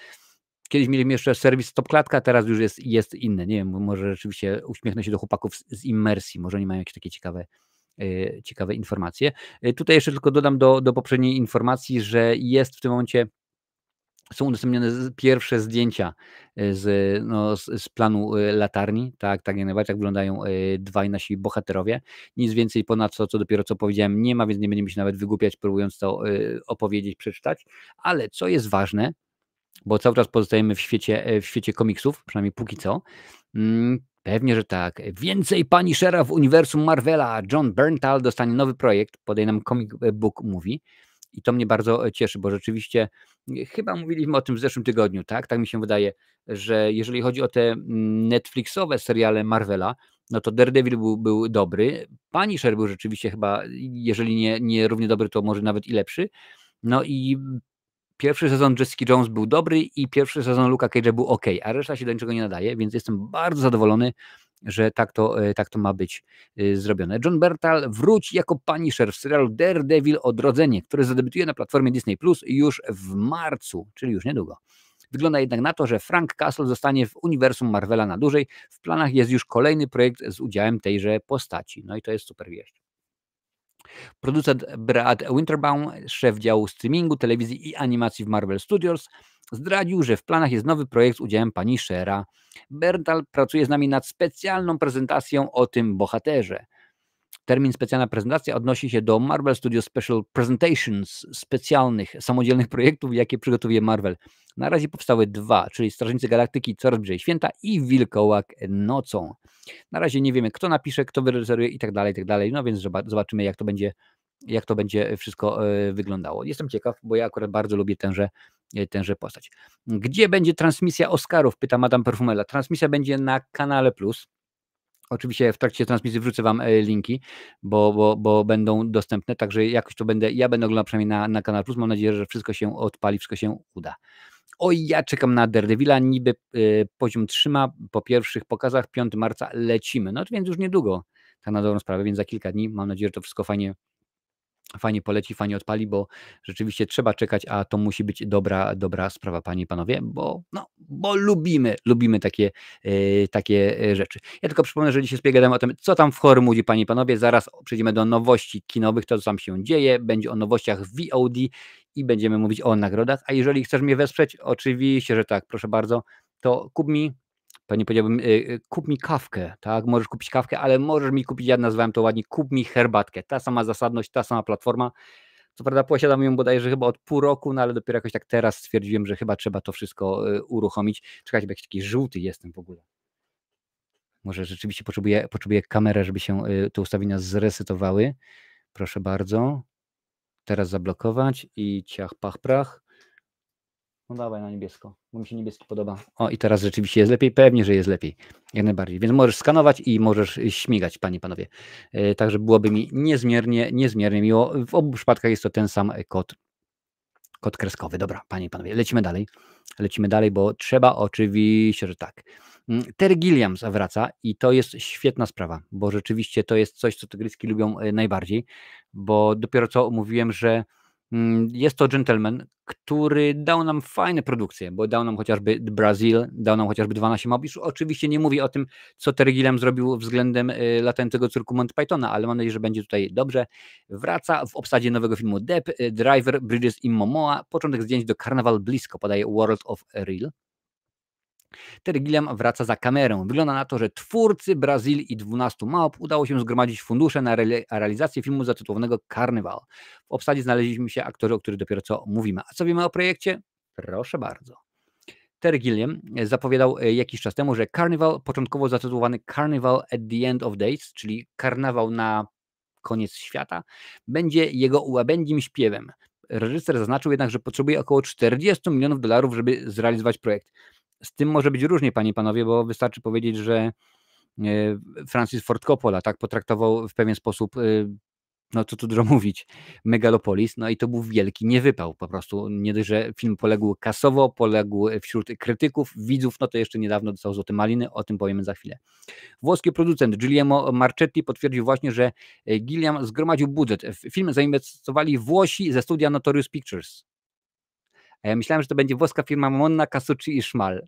Kiedyś mieliśmy jeszcze serwis Stopklatka, teraz już jest inny. Nie wiem, może rzeczywiście uśmiechnę się do chłopaków z Immersji, może oni mają jakieś takie ciekawe informacje. Tutaj jeszcze tylko dodam do poprzedniej informacji, że jest w tym momencie, są udostępnione pierwsze zdjęcia z planu latarni, tak jak najbardziej, tak wyglądają dwaj nasi bohaterowie. Nic więcej ponad to, co dopiero co powiedziałem, nie ma, więc nie będziemy się nawet wygłupiać, próbując to opowiedzieć, przeczytać. Ale co jest ważne, bo cały czas pozostajemy w świecie komiksów, przynajmniej póki co. Pewnie, że tak. Więcej Punishera w uniwersum Marvela. John Bernthal dostanie nowy projekt, podaje nam Comic Book Movie. I to mnie bardzo cieszy, bo rzeczywiście chyba mówiliśmy o tym w zeszłym tygodniu, tak? Tak mi się wydaje, że jeżeli chodzi o te Netflixowe seriale Marvela, no to Daredevil był dobry. Punisher był rzeczywiście chyba, jeżeli nie równie dobry, to może nawet i lepszy. No i pierwszy sezon Jessica Jones był dobry i pierwszy sezon Luka Cage'a był ok, a reszta się do niczego nie nadaje, więc jestem bardzo zadowolony, że tak to ma być zrobione. John Bernthal wróci jako Punisher w serialu Daredevil Odrodzenie, który zadebiutuje na platformie Disney Plus już w marcu, czyli już niedługo. Wygląda jednak na to, że Frank Castle zostanie w uniwersum Marvela na dłużej. W planach jest już kolejny projekt z udziałem tejże postaci. No i to jest super wieść. Producent Brad Winterbaum, szef działu streamingu, telewizji i animacji w Marvel Studios, zdradził, że w planach jest nowy projekt z udziałem Punishera. Bernthal pracuje z nami nad specjalną prezentacją o tym bohaterze. Termin specjalna prezentacja odnosi się do Marvel Studios Special Presentations, specjalnych, samodzielnych projektów, jakie przygotowuje Marvel. Na razie powstały 2, czyli Strażnicy Galaktyki Coraz bliżej święta i Wilkołak nocą. Na razie nie wiemy, kto napisze, kto wyreżyseruje i tak dalej, no więc zobaczymy, jak to będzie wszystko wyglądało. Jestem ciekaw, bo ja akurat bardzo lubię tęże postać. Gdzie będzie transmisja Oscarów? Pyta Madame Perfumella. Transmisja będzie na Kanale Plus. Oczywiście w trakcie transmisji wrzucę Wam linki, bo będą dostępne, także jakoś to ja będę oglądał przynajmniej na Kanal Plus. Mam nadzieję, że wszystko się odpali, wszystko się uda. Oj, ja czekam na Daredevila, niby poziom trzyma po pierwszych pokazach, 5 marca lecimy, no to więc już niedługo, tak na dobrą sprawę, więc za kilka dni, mam nadzieję, że to wszystko fajnie poleci, fajnie odpali, bo rzeczywiście trzeba czekać, a to musi być dobra sprawa, panie i panowie, bo lubimy takie rzeczy. Ja tylko przypomnę, że dzisiaj sobie gadamy o tym, co tam w Hormudzie, panie i panowie, zaraz przejdziemy do nowości kinowych, to co tam się dzieje, będzie o nowościach VOD i będziemy mówić o nagrodach, a jeżeli chcesz mnie wesprzeć, oczywiście, że tak, proszę bardzo, to kup mi, pewnie powiedziałbym, kup mi kawkę, tak? Możesz kupić kawkę, ale możesz mi kupić, ja nazwałem to ładnie, kup mi herbatkę. Ta sama zasadność, ta sama platforma. Co prawda posiadam ją bodajże chyba od pół roku, no ale dopiero jakoś tak teraz stwierdziłem, że chyba trzeba to wszystko uruchomić. Czekajcie, bo jakiś taki żółty jestem w ogóle. Może rzeczywiście potrzebuję kamerę, żeby się te ustawienia zresetowały. Proszę bardzo. Teraz zablokować i ciach, pach, prach. No dawaj na niebiesko, bo mi się niebieski podoba. O, i teraz rzeczywiście jest lepiej? Pewnie, że jest lepiej. Jak najbardziej. Więc możesz skanować i możesz śmigać, panie i panowie. Także byłoby mi niezmiernie miło. W obu przypadkach jest to ten sam kod kreskowy. Dobra, panie i panowie, lecimy dalej, bo trzeba oczywiście, że tak. Terry Gilliam wraca i to jest świetna sprawa, bo rzeczywiście to jest coś, co tygryski lubią najbardziej, bo dopiero co mówiłem, że jest to gentleman, który dał nam fajne produkcje, bo dał nam chociażby Brazil, dał nam chociażby 12 małp. Już oczywiście nie mówię o tym, co Terry Gilliam zrobił względem latającego cyrku Monty Pythona, ale mam nadzieję, że będzie tutaj dobrze. Wraca w obsadzie nowego filmu Depp, Driver, Bridges i Momoa. Początek zdjęć do Karnaval blisko, podaje World of Real. Terry Gilliam wraca za kamerę. Wygląda na to, że twórcy Brazil i 12 małp udało się zgromadzić fundusze na realizację filmu zatytułowanego Carnival. W obsadzie znaleźliśmy się aktorzy, o których dopiero co mówimy. A co wiemy o projekcie? Proszę bardzo. Terry Gilliam zapowiadał jakiś czas temu, że Carnival, początkowo zatytułowany Carnival at the End of Days, czyli karnawał na koniec świata, będzie jego łabędzim śpiewem. Reżyser zaznaczył jednak, że potrzebuje około $40 milionów, żeby zrealizować projekt. Z tym może być różnie, panie i panowie, bo wystarczy powiedzieć, że Francis Ford Coppola tak potraktował w pewien sposób, no co tu dużo mówić, Megalopolis, no i to był wielki niewypał po prostu. Nie dość, że film poległ kasowo, poległ wśród krytyków, widzów, no to jeszcze niedawno dostał Złote Maliny, o tym powiemy za chwilę. Włoski producent Guillermo Marchetti potwierdził właśnie, że Gilliam zgromadził budżet. W film zainwestowali Włosi ze studia Notorious Pictures. A ja myślałem, że to będzie włoska firma Monna, Casucci i Szmal.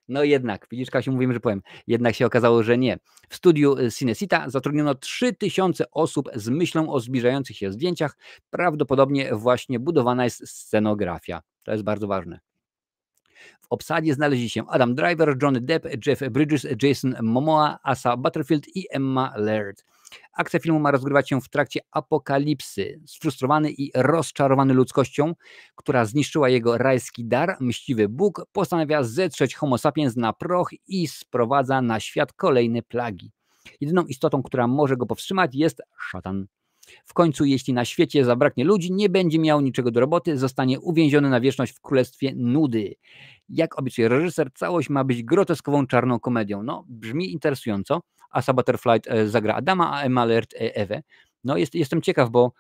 No jednak, widzisz Kasiu, mówimy, że powiem. Jednak się okazało, że nie. W studiu Cinesita zatrudniono 3000 osób z myślą o zbliżających się zdjęciach. Prawdopodobnie właśnie budowana jest scenografia. To jest bardzo ważne. W obsadzie znaleźli się Adam Driver, Johnny Depp, Jeff Bridges, Jason Momoa, Asa Butterfield i Emma Laird. Akcja filmu ma rozgrywać się w trakcie apokalipsy. Sfrustrowany i rozczarowany ludzkością, która zniszczyła jego rajski dar, mściwy Bóg postanawia zetrzeć homo sapiens na proch i sprowadza na świat kolejne plagi. Jedyną istotą, która może go powstrzymać, jest szatan. W końcu, jeśli na świecie zabraknie ludzi, nie będzie miał niczego do roboty, zostanie uwięziony na wieczność w królestwie nudy. Jak obiecuje reżyser, całość ma być groteskową czarną komedią. No, brzmi interesująco. Asa Butterfly zagra Adama, a Emma Laird Ewę. No, jestem ciekaw, bo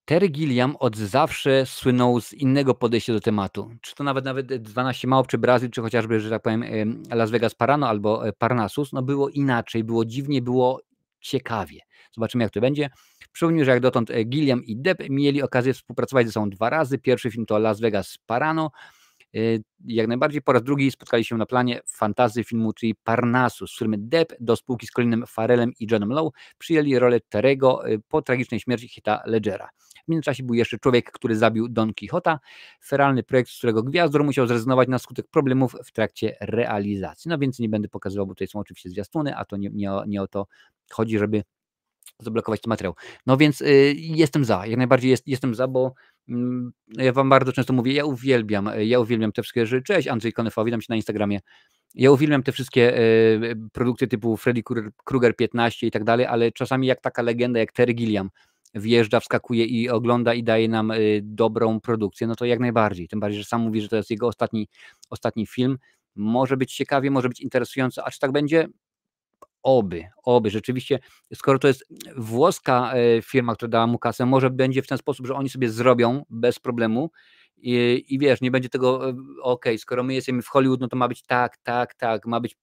Terry Gilliam od zawsze słynął z innego podejścia do tematu. Czy to nawet 12 małp, czy Brazil, czy chociażby, że tak powiem, Las Vegas Parano albo Parnassus, no było inaczej, było dziwnie, było ciekawie. Zobaczymy, jak to będzie. Przypomnijmy, że jak dotąd Gilliam i Depp mieli okazję współpracować ze sobą 2 razy. Pierwszy film to Las Vegas Parano. Jak najbardziej po raz drugi spotkali się na planie fantasy filmu, czyli Parnassus, w którym Depp do spółki z Colinem Farrellem i Johnem Lowe przyjęli rolę Terego po tragicznej śmierci Heatha Ledgera. W międzyczasie był jeszcze Człowiek, który zabił Don Quixota, feralny projekt, z którego gwiazdor musiał zrezygnować na skutek problemów w trakcie realizacji. No więc nie będę pokazywał, bo tutaj są oczywiście zwiastuny, a to nie o to chodzi, żeby zablokować ten materiał. No więc jestem za, jak najbardziej jestem za, bo ja wam bardzo często mówię, ja uwielbiam te wszystkie rzeczy. Cześć Andrzej Konefa, witam cię na Instagramie. Ja uwielbiam te wszystkie produkty typu Freddy Krueger 15 i tak dalej, ale czasami jak taka legenda jak Terry Gilliam wjeżdża, wskakuje i ogląda i daje nam dobrą produkcję, no to jak najbardziej. Tym bardziej, że sam mówi, że to jest jego ostatni film. Może być ciekawie, może być interesująco, a czy tak będzie? Oby. Rzeczywiście, skoro to jest włoska firma, która dała mu kasę, może będzie w ten sposób, że oni sobie zrobią bez problemu i wiesz, nie będzie tego, okej, skoro my jesteśmy w Hollywood, no to ma być tak, ma być.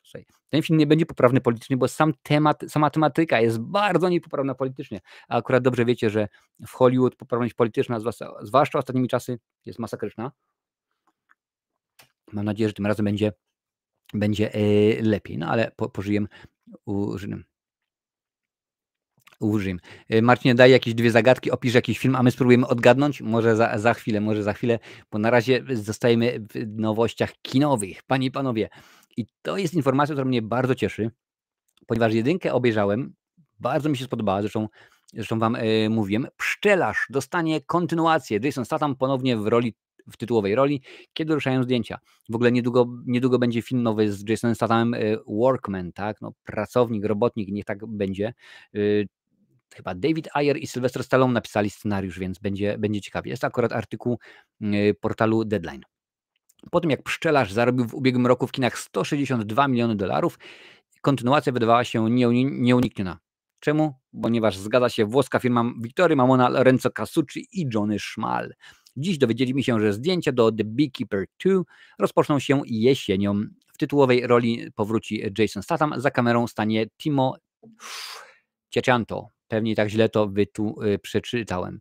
Słuchaj, ten film nie będzie poprawny politycznie, bo sam temat, sama tematyka jest bardzo niepoprawna politycznie. A akurat dobrze wiecie, że w Hollywood poprawność polityczna, zwłaszcza ostatnimi czasy, jest masakryczna. Mam nadzieję, że tym razem będzie lepiej. No ale pożyjem, użyjem. Marcinie, daj jakieś 2 zagadki, opisz jakiś film, a my spróbujemy odgadnąć. Może za chwilę, bo na razie zostajemy w nowościach kinowych. Panie i panowie, i to jest informacja, która mnie bardzo cieszy, ponieważ jedynkę obejrzałem, bardzo mi się spodobała, zresztą wam mówiłem. Pszczelarz dostanie kontynuację. Jason Statham ponownie w tytułowej roli, kiedy ruszają zdjęcia. W ogóle niedługo będzie film nowy z Jasonem Stathamem, Workman, tak? No, pracownik, robotnik, niech tak będzie. Chyba David Ayer i Sylvester Stallone napisali scenariusz, więc będzie ciekawie. Jest akurat artykuł portalu Deadline. Po tym jak Pszczelarz zarobił w ubiegłym roku w kinach $162 miliony, kontynuacja wydawała się nieunikniona. Czemu? Ponieważ zgadza się włoska firma Vittorio Mamona, Lorenzo Casucci i Johnny Szmal. Dziś dowiedzieliśmy się, że zdjęcia do The Beekeeper 2 rozpoczną się jesienią. W tytułowej roli powróci Jason Statham, za kamerą stanie Timo Ciacianto. Pewnie tak źle to przeczytałem.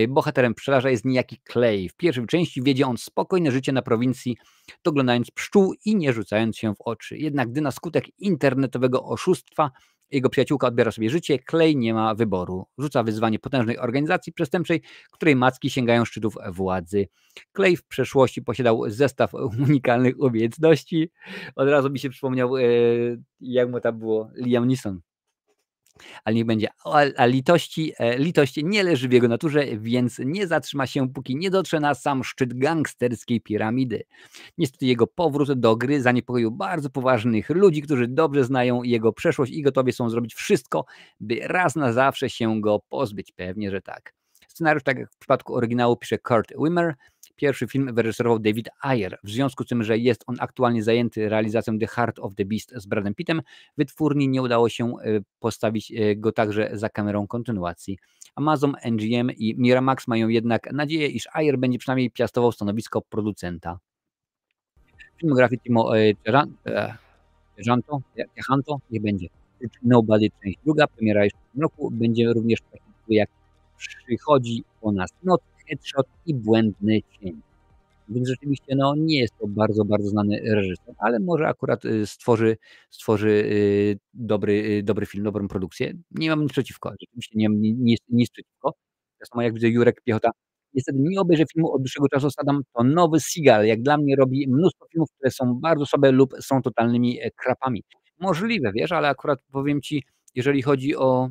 Bohaterem Pszczelarza jest niejaki Clay. W pierwszej części wiedzie on spokojne życie na prowincji, doglądając pszczół i nie rzucając się w oczy. Jednak gdy na skutek internetowego oszustwa jego przyjaciółka odbiera sobie życie, Clay nie ma wyboru. Rzuca wyzwanie potężnej organizacji przestępczej, której macki sięgają szczytów władzy. Clay w przeszłości posiadał zestaw unikalnych umiejętności. Od razu mi się przypomniał, jak mu tam było, Liam Neeson. Ale niech będzie. A litość nie leży w jego naturze, więc nie zatrzyma się, póki nie dotrze na sam szczyt gangsterskiej piramidy. Niestety jego powrót do gry zaniepokoił bardzo poważnych ludzi, którzy dobrze znają jego przeszłość i gotowi są zrobić wszystko, by raz na zawsze się go pozbyć. Pewnie, że tak. Scenariusz, tak jak w przypadku oryginału, pisze Kurt Wimmer. Pierwszy film wyreżyserował David Ayer. W związku z tym, że jest on aktualnie zajęty realizacją The Heart of the Beast z Bradem Pittem, wytwórni nie udało się postawić go także za kamerą kontynuacji. Amazon, MGM i Miramax mają jednak nadzieję, iż Ayer będzie przynajmniej piastował stanowisko producenta. Filmografii Timo Tjahjanto nie będzie. Nobody część druga, premiera jeszcze w tym roku, będzie również taki tytuł jak Przychodzi po nas noc, Headshot i Błędny cień. Więc rzeczywiście no, nie jest to bardzo, bardzo znany reżyser, ale może akurat stworzy dobry film, dobrą produkcję. Nie mam nic przeciwko, rzeczywiście nie mam nic przeciwko. Tak samo jak widzę Jurek Piechota. Niestety nie obejrzę filmu od dłuższego czasu, Saddam to nowy Seagal. Jak dla mnie robi mnóstwo filmów, które są bardzo słabe lub są totalnymi krapami. Możliwe, wiesz, ale akurat powiem ci, jeżeli chodzi o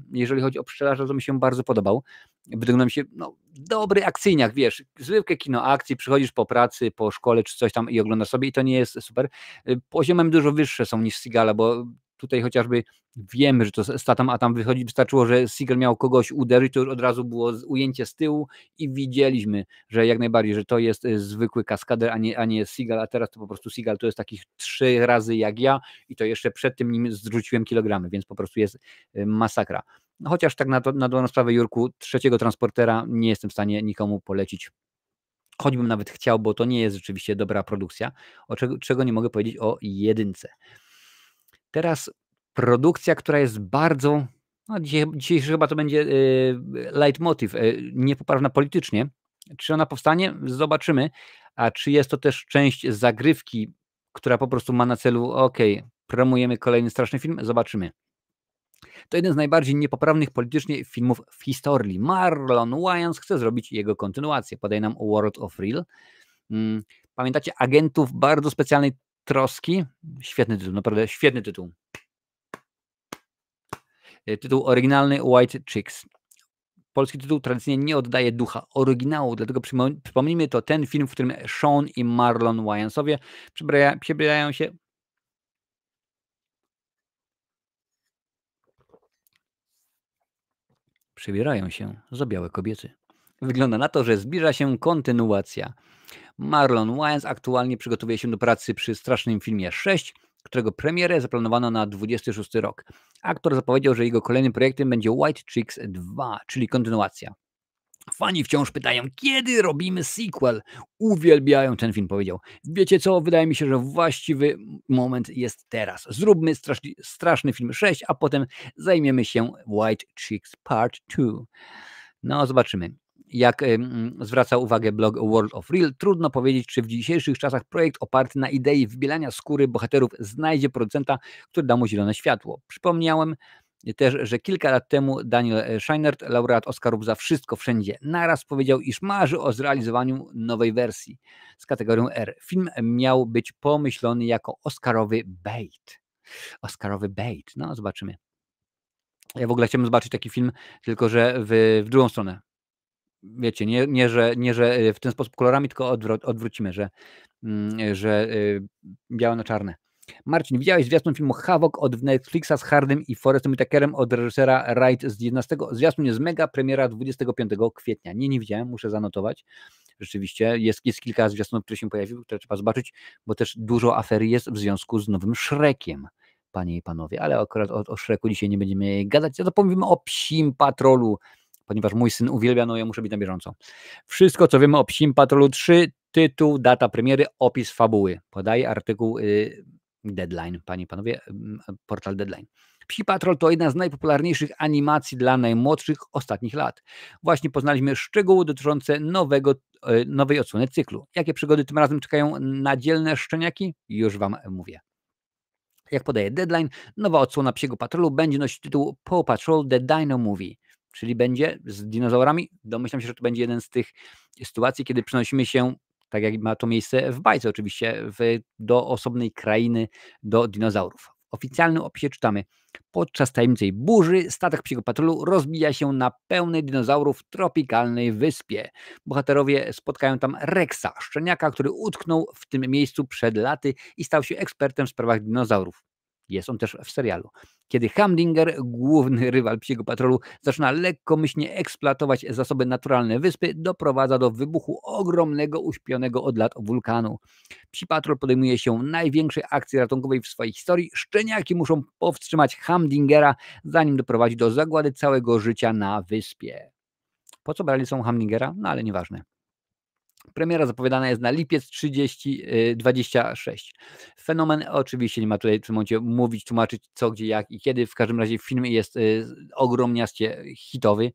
Pszczelarza, to mi się bardzo podobał. Wydawał mi się, no, dobry akcyjniak, wiesz, zwykłe kino akcji, przychodzisz po pracy, po szkole czy coś tam i oglądasz sobie i to nie jest super. Poziomem dużo wyższe są niż Seagala, bo tutaj chociażby wiemy, że to Statham, a tam wystarczyło, że Seagal miał kogoś uderzyć, to już od razu było ujęcie z tyłu i widzieliśmy, że jak najbardziej, że to jest zwykły kaskader, a nie Seagal, a teraz to po prostu Seagal to jest takich 3 razy jak ja i to jeszcze przed tym nim zrzuciłem kilogramy, więc po prostu jest masakra. Chociaż tak na dobrą sprawę, Jurku, trzeciego Transportera nie jestem w stanie nikomu polecić. Choćbym nawet chciał, bo to nie jest rzeczywiście dobra produkcja, czego nie mogę powiedzieć o jedynce. Teraz produkcja, która jest bardzo, no dzisiejszy chyba to będzie leitmotiv, niepoprawna politycznie. Czy ona powstanie? Zobaczymy. A czy jest to też część zagrywki, która po prostu ma na celu, promujemy kolejny straszny film? Zobaczymy. To jeden z najbardziej niepoprawnych politycznie filmów w historii. Marlon Wayans chce zrobić jego kontynuację. Podaje nam World of Real. Pamiętacie Agentów bardzo specjalnej troski? Świetny tytuł, naprawdę świetny tytuł. Tytuł oryginalny White Chicks. Polski tytuł tradycyjnie nie oddaje ducha oryginału, dlatego przypomnijmy, to ten film, w którym Sean i Marlon Wayansowie przebierają się za białe kobiety. Wygląda na to, że zbliża się kontynuacja. Marlon Wayans aktualnie przygotowuje się do pracy przy strasznym filmie 6, którego premierę zaplanowano na 26 rok. Aktor zapowiedział, że jego kolejnym projektem będzie White Chicks 2, czyli kontynuacja. Fani wciąż pytają, kiedy robimy sequel. Uwielbiają ten film, powiedział. Wiecie co, wydaje mi się, że właściwy moment jest teraz. Zróbmy straszny film 6, a potem zajmiemy się White Chicks Part 2. No, zobaczymy. Jak zwraca uwagę blog World of Real, trudno powiedzieć, czy w dzisiejszych czasach projekt oparty na idei wybielania skóry bohaterów znajdzie producenta, który da mu zielone światło. Przypomniałem też, że kilka lat temu Daniel Scheinert, laureat Oscarów za Wszystko Wszędzie naraz, powiedział, iż marzy o zrealizowaniu nowej wersji z kategorią R. Film miał być pomyślony jako Oscarowy bait. Oscarowy bait. No, zobaczymy. Ja w ogóle chciałbym zobaczyć taki film, tylko że w drugą stronę. Wiecie, nie, że w ten sposób kolorami, tylko odwrócimy, że białe na czarne. Marcin, widziałeś zwiastun filmu Havoc od Netflixa z Hardym i Forestem Whitakerem od reżysera Wright z 11. Zwiastun jest mega, premiera 25 kwietnia. Nie widziałem, muszę zanotować. Rzeczywiście jest kilka zwiastunów, które się pojawiły, które trzeba zobaczyć, bo też dużo afery jest w związku z nowym Shrekiem, panie i panowie, ale akurat o Shreku dzisiaj nie będziemy gadać, za to powiem o Psim Patrolu, ponieważ mój syn uwielbia, no ja muszę być na bieżąco. Wszystko, co wiemy o Psim Patrolu 3, tytuł, data premiery, opis fabuły. Podaje artykuł Deadline, panie i panowie, portal Deadline. Psi Patrol to jedna z najpopularniejszych animacji dla najmłodszych ostatnich lat. Właśnie poznaliśmy szczegóły dotyczące nowej odsłony cyklu. Jakie przygody tym razem czekają na dzielne szczeniaki? Już wam mówię. Jak podaje Deadline, nowa odsłona Psiego Patrolu będzie nosić tytuł Paw Patrol The Dino Movie, czyli będzie z dinozaurami. Domyślam się, że to będzie jeden z tych sytuacji, kiedy przenosimy się, tak jak ma to miejsce w bajce oczywiście, do osobnej krainy, do dinozaurów. W oficjalnym opisie czytamy: podczas tajemniczej burzy statek Psiego Patrolu rozbija się na pełnej dinozaurów tropikalnej wyspie. Bohaterowie spotkają tam Rexa, szczeniaka, który utknął w tym miejscu przed laty i stał się ekspertem w sprawach dinozaurów. Jest on też w serialu. Kiedy Hamdinger, główny rywal Psiego Patrolu, zaczyna lekkomyślnie eksploatować zasoby naturalne wyspy, doprowadza do wybuchu ogromnego, uśpionego od lat wulkanu. Psi Patrol podejmuje się największej akcji ratunkowej w swojej historii. Szczeniaki muszą powstrzymać Hamdingera, zanim doprowadzi do zagłady całego życia na wyspie. Po co brali są Hamdingera? No ale nieważne. Premiera zapowiadana jest na lipiec 2026. Fenomen, oczywiście nie ma tutaj w tym momencie mówić, tłumaczyć co, gdzie, jak i kiedy. W każdym razie film jest ogromniaście hitowy.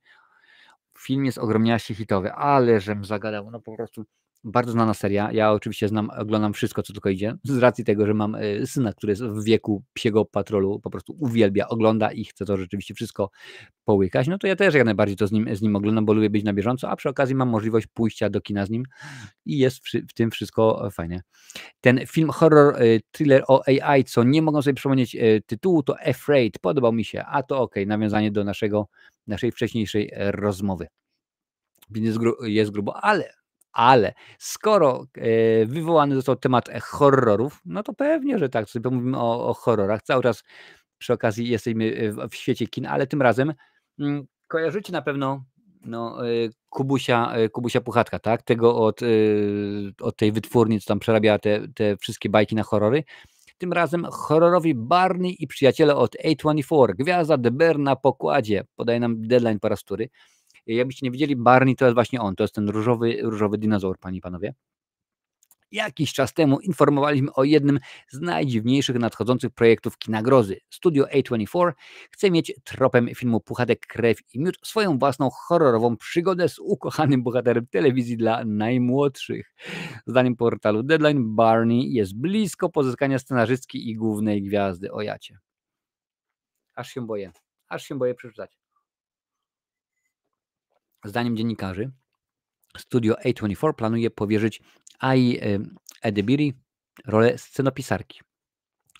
Film jest ogromniaście hitowy, ale żem zagadał, no po prostu bardzo znana seria. Ja oczywiście oglądam wszystko, co tylko idzie, z racji tego, że mam syna, który jest w wieku Psiego Patrolu, po prostu uwielbia, ogląda i chce to rzeczywiście wszystko połykać. No to ja też jak najbardziej to z nim oglądam, bo lubię być na bieżąco, a przy okazji mam możliwość pójścia do kina z nim i jest w tym wszystko fajnie. Ten film horror, thriller o AI, co nie mogą sobie przypomnieć tytułu, to Afraid. Podobał mi się, a to okej, nawiązanie do naszej wcześniejszej rozmowy. Jest grubo, ale skoro wywołany został temat horrorów, no to pewnie, że tak, sobie pomówimy o horrorach. Cały czas przy okazji jesteśmy w świecie kin, ale tym razem kojarzycie na pewno Kubusia Puchatka, tak? Tego od tej wytwórni, co tam przerabia te wszystkie bajki na horrory. Tym razem horrorowi Barney i przyjaciele od A24. Gwiazda The Bear na pokładzie. Podaje nam Deadline po raz wtóry. Jakbyście nie widzieli, Barney to jest właśnie on. To jest ten różowy dinozaur, panie i panowie. Jakiś czas temu informowaliśmy o jednym z najdziwniejszych nadchodzących projektów kina grozy. Studio A24 chce mieć tropem filmu Puchatek, Krew i Miód swoją własną horrorową przygodę z ukochanym bohaterem telewizji dla najmłodszych. Zdaniem portalu Deadline, Barney jest blisko pozyskania scenarzystki i głównej gwiazdy. O jacie. Aż się boję przeczytać. Zdaniem dziennikarzy, studio A24 planuje powierzyć Ai Edebiri rolę scenopisarki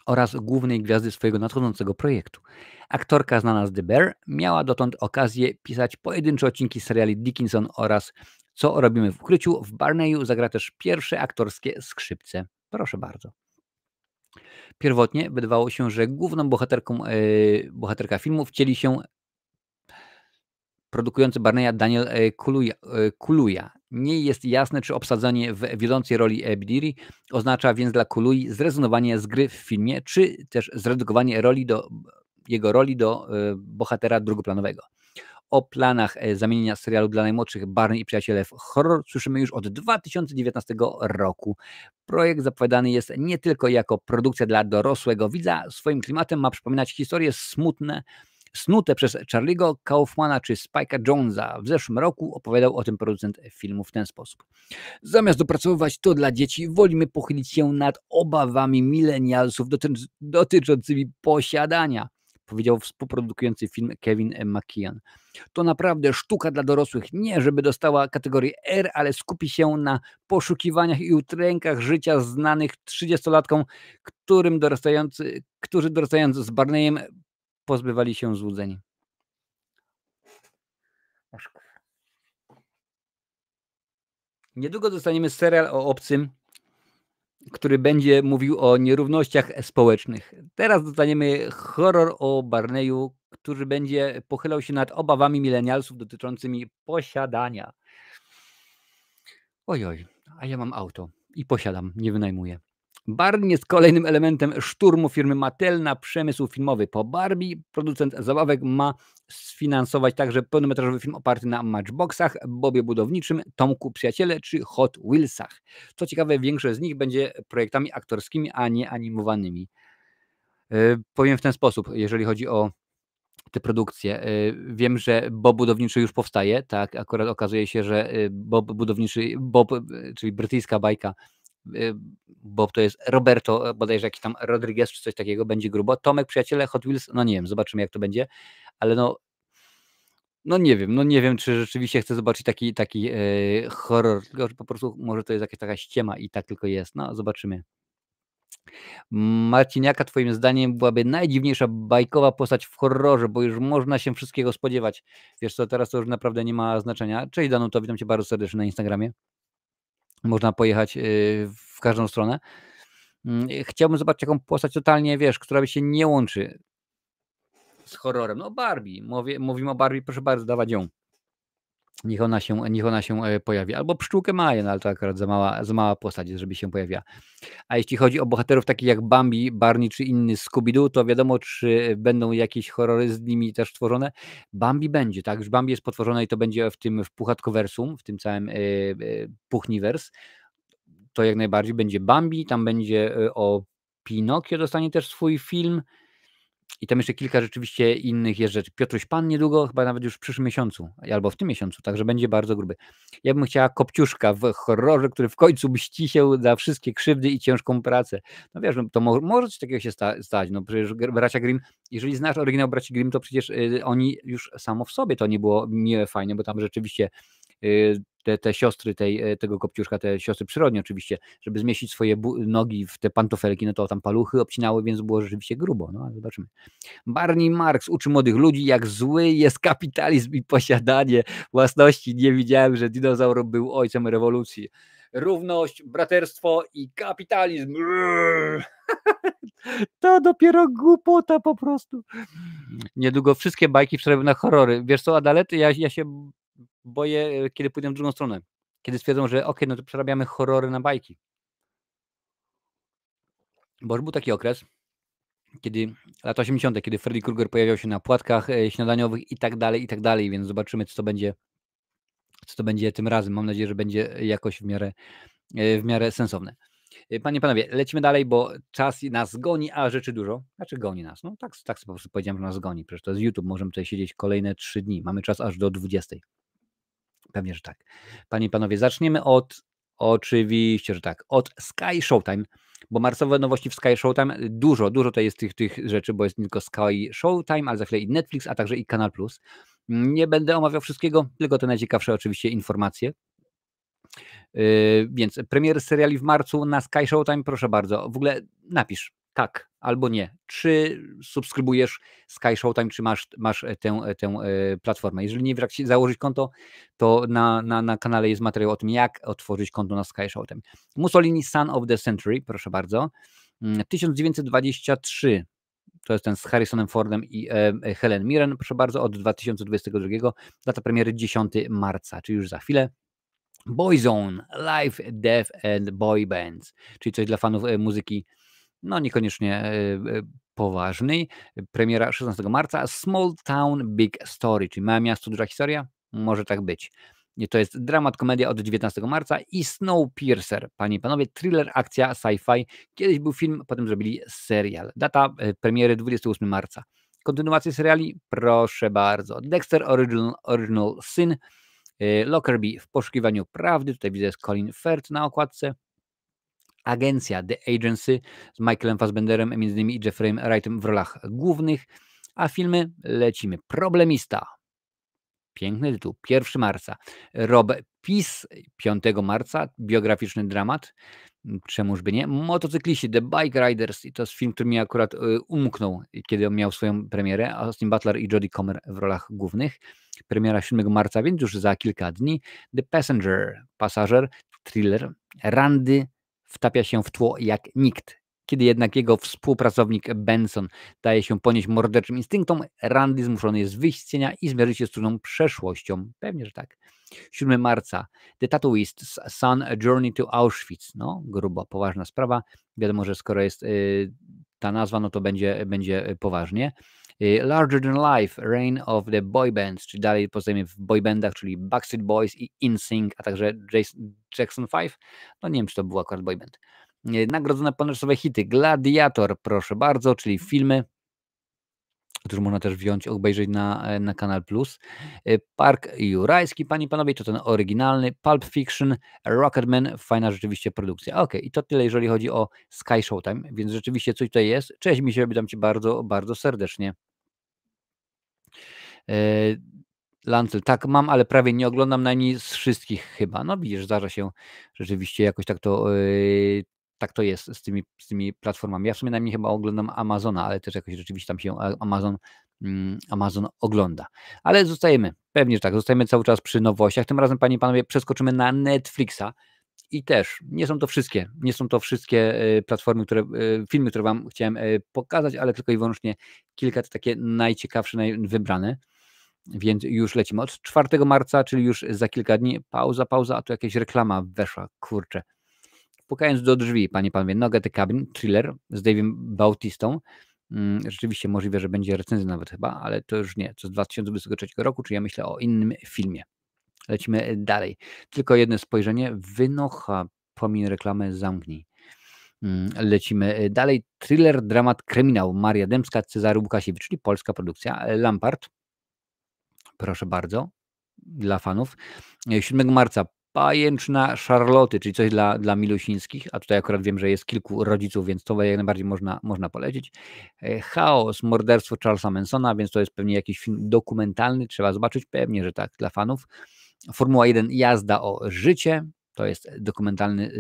oraz głównej gwiazdy swojego nadchodzącego projektu. Aktorka znana z The Bear miała dotąd okazję pisać pojedyncze odcinki seriali Dickinson oraz Co robimy w ukryciu. W Barneyu zagra też pierwsze aktorskie skrzypce. Proszę bardzo. Pierwotnie wydawało się, że główną bohaterka filmu wcieli się produkujący Barneya Daniel Kaluuya. Nie jest jasne, czy obsadzenie w wiodącej roli Bidiri oznacza więc dla Kaluuyi zrezygnowanie z gry w filmie, czy też zredukowanie jego roli do bohatera drugoplanowego. O planach zamienienia serialu dla najmłodszych Barney i Przyjaciele w horror słyszymy już od 2019 roku. Projekt zapowiadany jest nie tylko jako produkcja dla dorosłego widza, swoim klimatem ma przypominać historie snute przez Charlie'ego Kaufmana czy Spike'a Jonesa. W zeszłym roku opowiadał o tym producent filmu w ten sposób. Zamiast dopracowywać to dla dzieci, wolimy pochylić się nad obawami milenialsów dotyczącymi posiadania, powiedział współprodukujący film Kevin McKeon. To naprawdę sztuka dla dorosłych, nie żeby dostała kategorię R, ale skupi się na poszukiwaniach i utrękach życia znanych 30-latkom, którzy dorastając z Barneyem pozbywali się złudzeń. Niedługo dostaniemy serial o obcym, który będzie mówił o nierównościach społecznych. Teraz dostaniemy horror o Barneyu, który będzie pochylał się nad obawami milenialsów dotyczącymi posiadania. Ojoj, a ja mam auto i posiadam, nie wynajmuję. Barney jest kolejnym elementem szturmu firmy Mattel na przemysł filmowy. Po Barbie producent zabawek ma sfinansować także pełnometrażowy film oparty na Matchboxach, Bobie Budowniczym, Tomku Przyjaciele czy Hot Wheelsach. Co ciekawe, większość z nich będzie projektami aktorskimi, a nie animowanymi. Powiem w ten sposób, jeżeli chodzi o te produkcje. Wiem, że Bob Budowniczy już powstaje, tak, akurat okazuje się, że Bob Budowniczy, czyli brytyjska bajka, Bob to jest Roberto, bodajże jakiś tam Rodriguez czy coś takiego, będzie grubo. Tomek, Przyjaciele, Hot Wheels, no nie wiem, zobaczymy jak to będzie, ale no nie wiem, czy rzeczywiście chcę zobaczyć taki horror, tylko że po prostu może to jest jakaś taka ściema i tak tylko jest, no zobaczymy. Marcin, jaka twoim zdaniem byłaby najdziwniejsza bajkowa postać w horrorze, bo już można się wszystkiego spodziewać. Wiesz co, teraz to już naprawdę nie ma znaczenia. Cześć Danuto, witam cię bardzo serdecznie na Instagramie. Można pojechać w każdą stronę. Chciałbym zobaczyć taką postać totalnie, wiesz, która by się nie łączy z horrorem. No Barbie, mówimy o Barbie, proszę bardzo, dawać ją. Niech ona się pojawi. Albo Pszczółkę Maję, no ale to akurat za mała postać, żeby się pojawiła. A jeśli chodzi o bohaterów takich jak Bambi, Barney czy inny Scooby-Doo, to wiadomo, czy będą jakieś horrory z nimi też tworzone. Bambi będzie, tak? Już Bambi jest potworzone i to będzie w Puchatkoversum, w tym całym Puchniwers. To jak najbardziej będzie Bambi, tam będzie o Pinokio dostanie też swój film. I tam jeszcze kilka rzeczywiście innych jest rzeczy. Piotruś Pan niedługo, chyba nawet już w przyszłym miesiącu, albo w tym miesiącu, także będzie bardzo gruby. Ja bym chciała Kopciuszka w horrorze, który w końcu mści się za wszystkie krzywdy i ciężką pracę. No wiesz, no to może coś takiego się stać. No przecież bracia Grimm, jeżeli znasz oryginał braci Grimm, to przecież oni już samo w sobie to nie było miłe, fajne, bo tam rzeczywiście te siostry tego Kopciuszka, te siostry przyrodnie oczywiście, żeby zmieścić swoje nogi w te pantofelki, no to tam paluchy obcinały, więc było rzeczywiście grubo. No ale zobaczymy. Barney Marx uczy młodych ludzi, jak zły jest kapitalizm i posiadanie własności. Nie widziałem, że dinozaur był ojcem rewolucji. Równość, braterstwo i kapitalizm. To dopiero głupota po prostu. Niedługo wszystkie bajki przerabią na horrory. Wiesz co, Adalet? Ja się boję, kiedy pójdę w drugą stronę. Kiedy stwierdzą, że okej, no to przerabiamy horrory na bajki. Bo już był taki okres, kiedy lata 80., kiedy Freddy Krueger pojawiał się na płatkach śniadaniowych i tak dalej, więc zobaczymy, co to będzie tym razem. Mam nadzieję, że będzie jakoś w miarę sensowne. Panie i panowie, lecimy dalej, bo czas nas goni, a rzeczy dużo. Znaczy goni nas. No tak sobie po prostu powiedziałem, że nas goni. Przecież to jest YouTube, możemy tutaj siedzieć kolejne 3 dni. Mamy czas aż do 20. Pewnie, że tak. Panie i panowie, zaczniemy oczywiście, że tak, od Sky Showtime, bo marcowe nowości w Sky Showtime, dużo to jest tych rzeczy, bo jest nie tylko Sky Showtime, ale za chwilę i Netflix, a także i Kanal Plus. Nie będę omawiał wszystkiego, tylko te najciekawsze oczywiście informacje. Więc premier seriali w marcu na Sky Showtime, proszę bardzo. W ogóle napisz tak albo nie. Czy subskrybujesz Sky Showtime, czy masz tę platformę. Jeżeli nie wiesz, jak się założyć konto, to na kanale jest materiał o tym, jak otworzyć konto na Sky Showtime. Mussolini Son of the Century, proszę bardzo. 1923. To jest ten z Harrisonem Fordem i Helen Mirren, proszę bardzo, od 2022. Data premiery 10 marca, czyli już za chwilę. Boyzone, Live, Death and Boy Bands, czyli coś dla fanów muzyki, no niekoniecznie poważnej. Premiera 16 marca. Small Town Big Story, czyli Małe miasto, duża historia? Może tak być. To jest dramat, komedia od 19 marca i Snowpiercer, panie i panowie, thriller, akcja, sci-fi. Kiedyś był film, potem zrobili serial. Data premiery 28 marca. Kontynuacje seriali? Proszę bardzo. Dexter Original Sin, Lockerbie w poszukiwaniu prawdy, tutaj widzę jest Colin Firth na okładce. Agencja The Agency z Michaelem Fassbenderem, między innymi i Jeffreyem Wrightem w rolach głównych, a filmy lecimy. Problemista. Piękny tytuł. 1 marca. Rob Peace 5 marca. Biograficzny dramat. Czemuż by nie? Motocykliści, The Bike Riders. I to jest film, który mi akurat umknął, kiedy on miał swoją premierę. Austin Butler i Jodie Comer w rolach głównych. Premiera 7 marca, więc już za kilka dni. The Passenger. Pasażer. Thriller. Randy wtapia się w tło jak nikt. Kiedy jednak jego współpracownik Benson daje się ponieść morderczym instynktom, Randy zmuszony jest wyjść z cienia i zmierzyć się z trudną przeszłością. Pewnie, że tak. 7 marca. The Tattooist's Son, A Journey to Auschwitz. No, grubo, poważna sprawa. Wiadomo, że skoro jest ta nazwa, no to będzie poważnie. Larger Than Life, Reign of the Boy Bands, czyli dalej pozajemy w boybandach, czyli Backstreet Boys i InSync, a także Jackson 5. No nie wiem, czy to był akurat boyband. Nagrodzone ponadczasowe hity. Gladiator, proszę bardzo, czyli filmy, które można też wziąć, obejrzeć na Kanal Plus. Park Jurajski, panie i panowie, to ten oryginalny. Pulp Fiction, Rocketman, fajna rzeczywiście produkcja. Ok, i to tyle, jeżeli chodzi o Sky Showtime, więc rzeczywiście coś tutaj jest. Cześć, Misiu, witam cię bardzo, bardzo serdecznie. Lancel, tak mam, ale prawie nie oglądam, najmniej z wszystkich chyba. No widzisz, zdarza się rzeczywiście jakoś tak to jest z tymi platformami. Ja w sumie najmniej chyba oglądam Amazona, ale też jakoś rzeczywiście tam się Amazon ogląda. Ale zostajemy, pewnie że tak, zostajemy cały czas przy nowościach. Tym razem, panie i panowie, przeskoczymy na Netflixa. I też nie są to wszystkie platformy, filmy, które wam chciałem pokazać, ale tylko i wyłącznie kilka takie najciekawsze, wybrane. Więc już lecimy od 4 marca, czyli już za kilka dni. Pauza, a tu jakaś reklama weszła, kurczę. Pukając do drzwi, panie i panowie, No Get the Cabin, thriller z Dave'em Bautistą. Rzeczywiście możliwe, że będzie recenzja nawet chyba, ale to już nie. To z 2023 roku, czyli ja myślę o innym filmie. Lecimy dalej. Tylko jedno spojrzenie. Wynocha, pomiń reklamę, zamknij. Lecimy dalej. Thriller, dramat, kryminał. Maria Dębska, Cezary Łukasiewicz, czyli polska produkcja. Lampart. Proszę bardzo, dla fanów. 7 marca Pajęczna Charloty, czyli coś dla milusińskich, a tutaj akurat wiem, że jest kilku rodziców, więc to jak najbardziej można polecieć. Chaos, morderstwo Charlesa Mansona, więc to jest pewnie jakiś film dokumentalny, trzeba zobaczyć, pewnie, że tak, dla fanów. Formuła 1, jazda o życie, to jest dokumentalny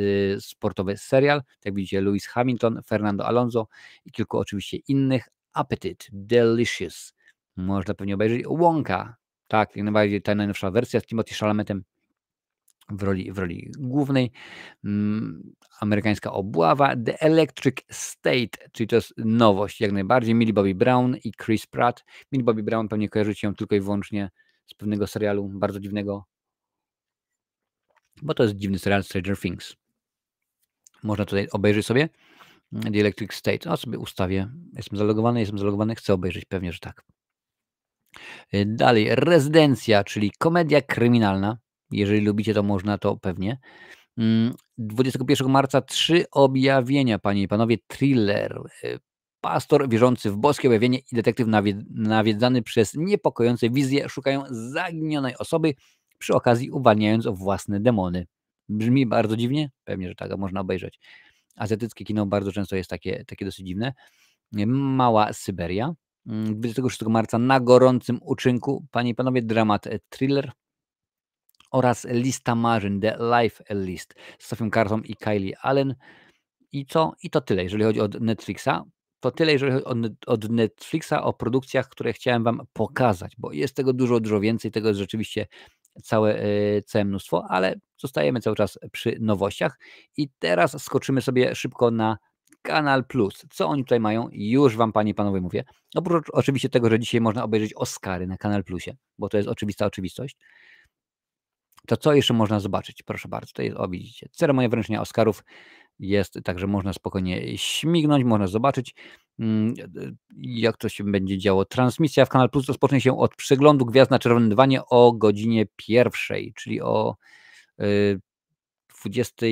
sportowy serial, jak widzicie Lewis Hamilton, Fernando Alonso i kilku oczywiście innych. Appetite, Delicious, można pewnie obejrzeć. Wonka, tak, jak najbardziej ta najnowsza wersja z Timothée Chalametem w roli głównej. Amerykańska obława. The Electric State, czyli to jest nowość jak najbardziej. Millie Bobby Brown i Chris Pratt. Millie Bobby Brown pewnie kojarzycie ją tylko i wyłącznie z pewnego serialu bardzo dziwnego, bo to jest dziwny serial Stranger Things. Można tutaj obejrzeć sobie The Electric State. A sobie ustawię. Jestem zalogowany, chcę obejrzeć, pewnie, że tak. Dalej, Rezydencja, czyli komedia kryminalna. Jeżeli lubicie, to można, to pewnie. 21 marca 3 objawienia, panie i panowie, thriller. Pastor wierzący w boskie objawienie i detektyw nawiedzany przez niepokojące wizje szukają zaginionej osoby, przy okazji uwalniając własne demony. Brzmi bardzo dziwnie? Pewnie, że tak, a można obejrzeć. Azjatyckie kino bardzo często jest takie dosyć dziwne. Mała Syberia. 26 marca Na gorącym uczynku, panie i panowie, dramat thriller oraz Lista marzeń, The Life List z Sofią Carson i Kylie Allen. I to tyle, jeżeli chodzi o Netflixa. To tyle, jeżeli chodzi od Netflixa o produkcjach, które chciałem wam pokazać, bo jest tego dużo, dużo więcej. Tego jest rzeczywiście całe mnóstwo, ale zostajemy cały czas przy nowościach. I teraz skoczymy sobie szybko na Kanal Plus. Co oni tutaj mają? Już wam, panie i panowie, mówię. Oprócz oczywiście tego, że dzisiaj można obejrzeć Oscary na Kanal Plusie, bo to jest oczywista oczywistość. To co jeszcze można zobaczyć? Proszę bardzo, to jest, widzicie, ceremonia wręczenia Oscarów jest, także można spokojnie śmignąć, można zobaczyć, jak to się będzie działo. Transmisja w Kanal Plus rozpocznie się od przeglądu Gwiazd na Czerwonym Dywanie o godzinie 1:00, czyli o 20,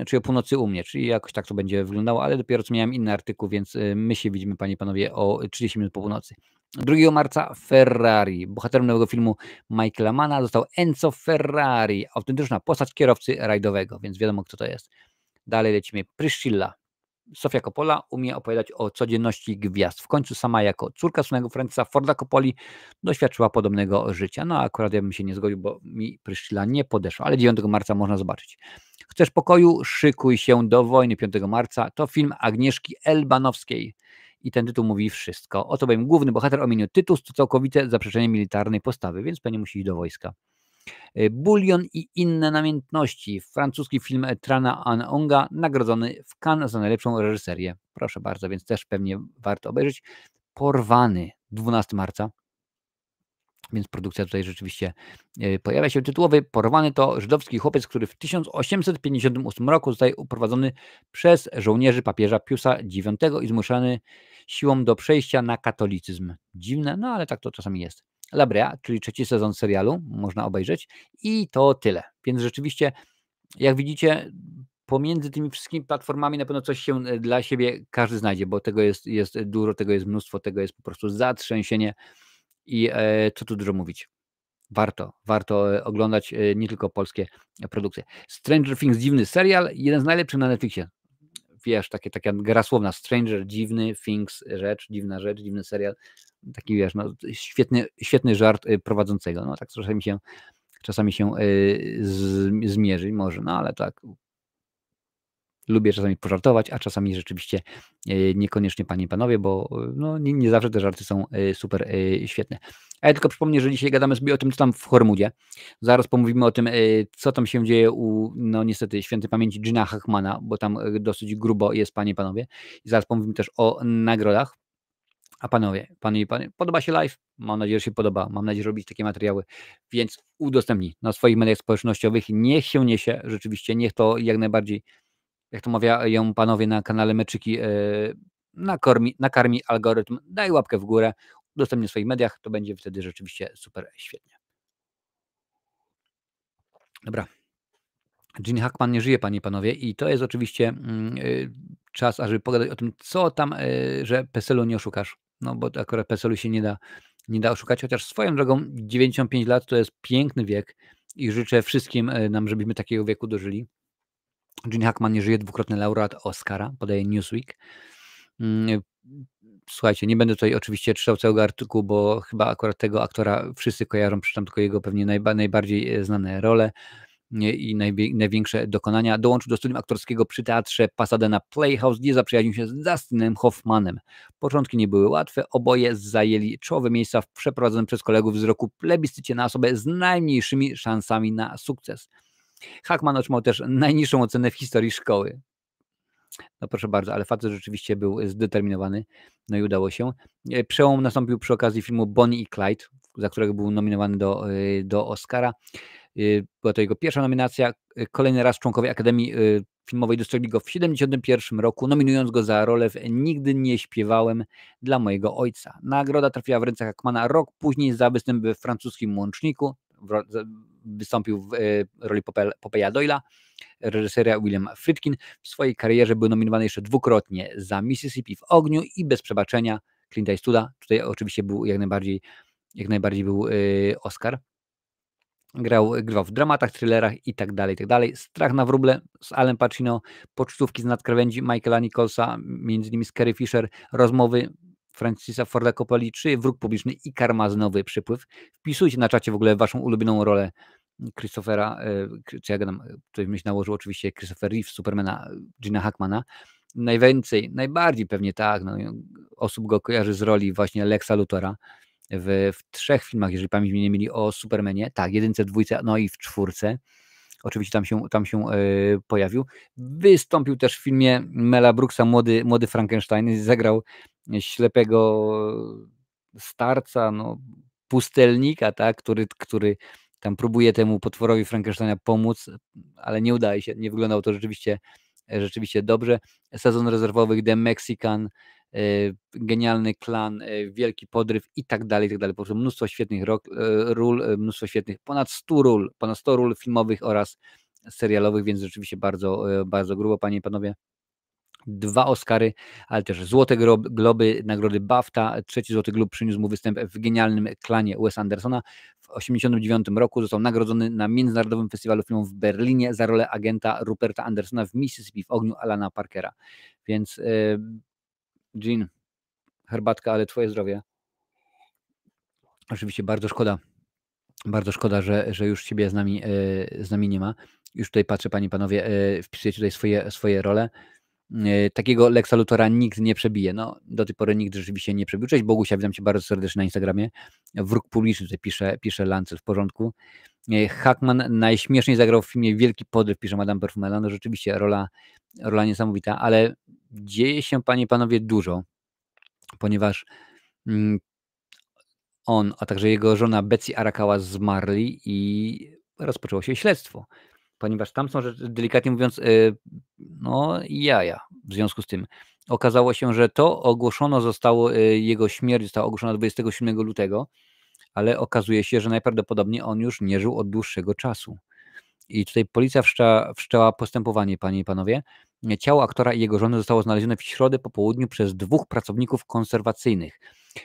czyli o północy u mnie, czyli jakoś tak to będzie wyglądało, ale dopiero co miałem inny artykuł, więc my się widzimy, panie i panowie, o 30 minut po północy. 2 marca Ferrari. Bohaterem nowego filmu Michaela Manna został Enzo Ferrari, autentyczna postać kierowcy rajdowego, więc wiadomo, kto to jest. Dalej lecimy. Priscilla. Sofia Coppola umie opowiadać o codzienności gwiazd. W końcu sama jako córka słynnego Francisa Forda Coppoli doświadczyła podobnego życia. No akurat ja bym się nie zgodził, bo mi Priscilla nie podeszła, ale 9 marca można zobaczyć. Chcesz pokoju? Szykuj się do wojny. 5 marca to film Agnieszki Elbanowskiej. I ten tytuł mówi wszystko. Oto bowiem główny bohater o imieniu Tytus to całkowite zaprzeczenie militarnej postawy, więc pewnie musi iść do wojska. Bulion i inne namiętności. Francuski film Trana Anonga nagrodzony w Cannes za najlepszą reżyserię. Proszę bardzo, więc też pewnie warto obejrzeć. Porwany 12 marca. Więc produkcja tutaj rzeczywiście pojawia się. Tytułowy Porwany to żydowski chłopiec, który w 1858 roku zostaje uprowadzony przez żołnierzy papieża Piusa IX i zmuszany siłą do przejścia na katolicyzm. Dziwne, no ale tak to czasami jest. La Brea, czyli 3. sezon serialu, można obejrzeć i to tyle. Więc rzeczywiście, jak widzicie, pomiędzy tymi wszystkimi platformami na pewno coś się dla siebie każdy znajdzie, bo tego jest dużo, tego jest mnóstwo, tego jest po prostu zatrzęsienie i co tu dużo mówić. Warto oglądać nie tylko polskie produkcje. Stranger Things, dziwny serial, jeden z najlepszych na Netflixie. Wiesz, taka gra słowna, Stranger, dziwny, Things, dziwna rzecz, dziwny serial. Taki, wiesz, no, świetny żart prowadzącego. No tak czasami się zmierzy, może, no ale tak. Lubię czasami pożartować, a czasami rzeczywiście niekoniecznie, panie i panowie, bo no, nie zawsze te żarty są super świetne. A ja tylko przypomnę, że dzisiaj gadamy sobie o tym, co tam w Hormudzie. Zaraz pomówimy o tym, co tam się dzieje u, no niestety, świętej pamięci Gina Hackmana, bo tam dosyć grubo jest, panie i panowie. I zaraz pomówimy też o nagrodach. A panie i panie, podoba się live? Mam nadzieję, że się podoba. Mam nadzieję, że robić takie materiały, więc udostępnij na swoich mediach społecznościowych. Niech się niesie, rzeczywiście, niech to jak najbardziej, jak to mawiają panowie na kanale Meczyki, nakarmi algorytm, daj łapkę w górę, udostępnij w swoich mediach, to będzie wtedy rzeczywiście super świetnie. Dobra. Gene Hackman nie żyje, panie i panowie, i to jest oczywiście czas, ażeby pogadać o tym, co tam, że PESEL-u nie oszukasz. No bo akurat PESEL-u się nie da oszukać, chociaż swoją drogą 95 lat to jest piękny wiek i życzę wszystkim nam, żebyśmy takiego wieku dożyli. Gene Hackman nie żyje, dwukrotny laureat Oscara, podaje Newsweek. Słuchajcie, nie będę tutaj oczywiście czytał całego artykułu, bo chyba akurat tego aktora wszyscy kojarzą, przeczytam tylko jego pewnie najbardziej znane role i największe dokonania. Dołączył do studium aktorskiego przy teatrze Pasadena Playhouse, gdzie zaprzyjaźnił się z Dustinem Hoffmanem. Początki nie były łatwe, oboje zajęli czołowe miejsca w przeprowadzonym przez kolegów z roku plebiscycie na osobę z najmniejszymi szansami na sukces. Hackman otrzymał też najniższą ocenę w historii szkoły. No proszę bardzo, ale facet rzeczywiście był zdeterminowany, no i udało się. Przełom nastąpił przy okazji filmu Bonnie i Clyde, za którego był nominowany do Oscara. Była to jego pierwsza nominacja. Kolejny raz członkowie Akademii Filmowej dostrzegli go w 1971 roku, nominując go za rolę w Nigdy nie śpiewałem dla mojego ojca. Nagroda trafiła w ręce Hackmana rok później za występ we francuskim Łączniku. Wystąpił w roli Popeya Doyle'a, reżysera William Friedkin. W swojej karierze był nominowany jeszcze dwukrotnie za Mississippi w ogniu i Bez przebaczenia Clint Eastwooda. Tutaj oczywiście był jak najbardziej był Oscar. Grywał w dramatach, thrillerach i tak dalej. Strach na wróble z Alem Pacino, Pocztówki z nadkrawędzi Michaela Nicholsa, między innymi z Carrie Fisher, Rozmowy Francisa Forda Coppoli, czy Wróg publiczny i Karmazynowy przypływ. Wpisujcie na czacie w ogóle waszą ulubioną rolę Christophera, czy ja gadam, ktoś myśl nałożył oczywiście Christopher Reeve, Supermana, Gina Hackmana. najbardziej pewnie tak, no, osób go kojarzy z roli właśnie Lexa Luthora w 3 filmach, jeżeli pamięć mnie nie myli, o Supermanie. Tak, 1, 2, no i w 4. Oczywiście tam się pojawił. Wystąpił też w filmie Mela Brooksa Młody Frankenstein. Zagrał ślepego starca, no, pustelnika, tak, który tam próbuje temu potworowi Frankensteina pomóc, ale nie udaje się. Nie wyglądało to rzeczywiście dobrze. Sezon rezerwowych, The Mexican, Genialny Klan, Wielki Podryw i tak dalej, i tak dalej. Po prostu mnóstwo świetnych ról, mnóstwo świetnych, ponad 100 ról filmowych oraz serialowych, więc rzeczywiście bardzo grubo, panie i panowie. 2 Oscary, ale też Złote Globy, nagrody BAFTA. 3 Złoty Glob przyniósł mu występ w Genialnym Klanie Wesa Andersona. W 1989 roku został nagrodzony na Międzynarodowym Festiwalu Filmów w Berlinie za rolę agenta Ruperta Andersona w Mississippi w ogniu Alana Parkera. Więc Jean, herbatka, ale twoje zdrowie. Oczywiście bardzo szkoda, że już ciebie z nami nie ma. Już tutaj patrzę, panie i panowie, wpisujecie tutaj swoje role. Takiego Lexa Luthora nikt nie przebije. No, do tej pory nikt rzeczywiście nie przebił. Cześć Bogusia, witam cię bardzo serdecznie na Instagramie. Wróg publiczny, tutaj pisze Lancel, w porządku. Hackman najśmieszniej zagrał w filmie Wielki Podryw, pisze Madame Perfumela. No rzeczywiście rola niesamowita, ale dzieje się, panie i panowie, dużo, ponieważ on, a także jego żona Betsy Arakawa zmarli i rozpoczęło się śledztwo. Ponieważ tam są rzeczy, delikatnie mówiąc, no jaja. W związku z tym okazało się, że jego śmierć została ogłoszona 27 lutego, ale okazuje się, że najprawdopodobniej on już nie żył od dłuższego czasu. I tutaj policja wszczęła postępowanie, panie i panowie. Ciało aktora i jego żony zostało znalezione w środę po południu przez 2 pracowników konserwacyjnych.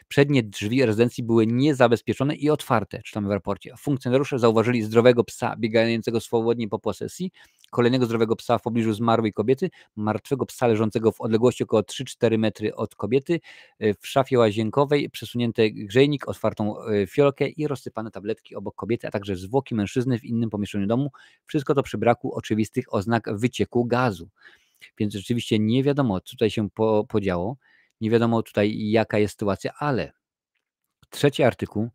Przednie drzwi rezydencji były niezabezpieczone i otwarte, czytamy w raporcie. Funkcjonariusze zauważyli zdrowego psa biegającego swobodnie po posesji, kolejnego zdrowego psa w pobliżu zmarłej kobiety, martwego psa leżącego w odległości około 3-4 metry od kobiety, w szafie łazienkowej przesunięty grzejnik, otwartą fiolkę i rozsypane tabletki obok kobiety, a także zwłoki mężczyzny w innym pomieszczeniu domu. Wszystko to przy braku oczywistych oznak wycieku gazu. Więc rzeczywiście nie wiadomo, co tutaj się podziało. Nie wiadomo tutaj, jaka jest sytuacja, ale 3 artykuł.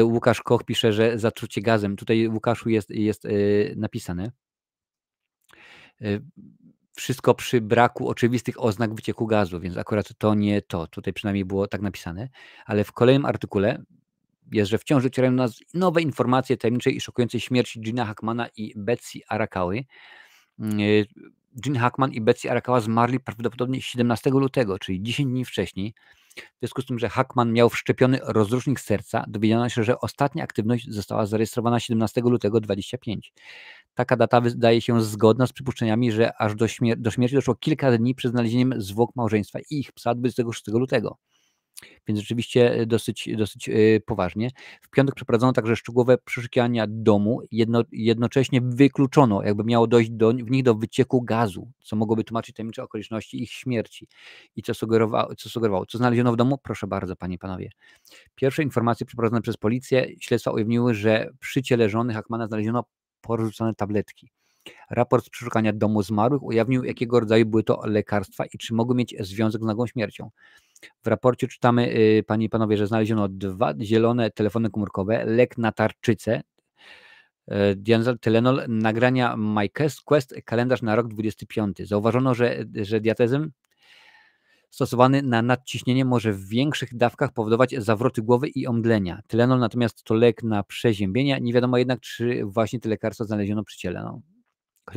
Łukasz Koch pisze, że zatrucie gazem. Tutaj, Łukaszu, jest napisane. Wszystko przy braku oczywistych oznak wycieku gazu, więc akurat to nie to. Tutaj przynajmniej było tak napisane. Ale w kolejnym artykule jest, że wciąż docierają do nas nowe informacje tajemniczej i szokującej śmierci Gina Hackmana i Betsy Arakały. Gene Hackman i Betsy Arakawa zmarli prawdopodobnie 17 lutego, czyli 10 dni wcześniej. W związku z tym, że Hackman miał wszczepiony rozrusznik serca, dowiedziano się, że ostatnia aktywność została zarejestrowana 17 lutego 25. Taka data wydaje się zgodna z przypuszczeniami, że aż do śmierci doszło kilka dni przed znalezieniem zwłok małżeństwa i ich psa 26 lutego. Więc rzeczywiście dosyć poważnie. W piątek przeprowadzono także szczegółowe przeszukiwania domu. Jednocześnie wykluczono, jakby miało dojść w nich do wycieku gazu, co mogłoby tłumaczyć tajemnicze okoliczności ich śmierci. I co sugerowało? Co znaleziono w domu? Proszę bardzo, panie i panowie. Pierwsze informacje przeprowadzone przez policję śledztwa ujawniły, że przy ciele żony Hackmana znaleziono porzucone tabletki. Raport z przeszukania domu zmarłych ujawnił, jakiego rodzaju były to lekarstwa i czy mogły mieć związek z nagłą śmiercią. W raporcie czytamy, panie i panowie, że znaleziono 2 zielone telefony komórkowe, lek na tarczycę, diazol, Tylenol, nagrania MyQuest, kalendarz na rok 25. Zauważono, że diazepam stosowany na nadciśnienie może w większych dawkach powodować zawroty głowy i omdlenia. Tylenol natomiast to lek na przeziębienia. Nie wiadomo jednak, czy właśnie te lekarstwa znaleziono przy ciele. No.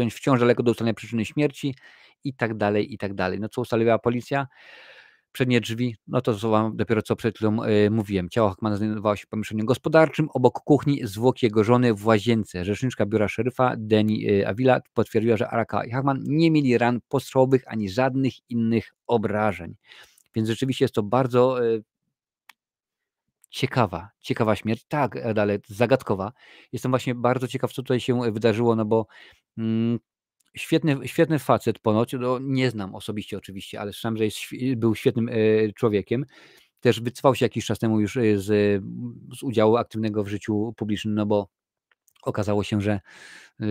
Wciąż daleko do ustalenia przyczyny śmierci i tak dalej, i tak dalej. No co ustaliła policja? Przednie drzwi, no to wam dopiero co przed chwilą mówiłem. Ciało Hackmana znajdowało się w pomieszczeniu gospodarczym, obok kuchni zwłoki jego żony w łazience. Rzeczniczka biura szeryfa Deni Avila potwierdziła, że Arakawa i Hackman nie mieli ran postrzałowych ani żadnych innych obrażeń. Więc rzeczywiście jest to bardzo ciekawa śmierć. Tak, ale zagadkowa. Jestem właśnie bardzo ciekaw, co tutaj się wydarzyło, no bo świetny facet ponoć, no nie znam osobiście oczywiście, ale słyszałem, że był świetnym człowiekiem. Też wycofał się jakiś czas temu już z udziału aktywnego w życiu publicznym, no bo Okazało się, że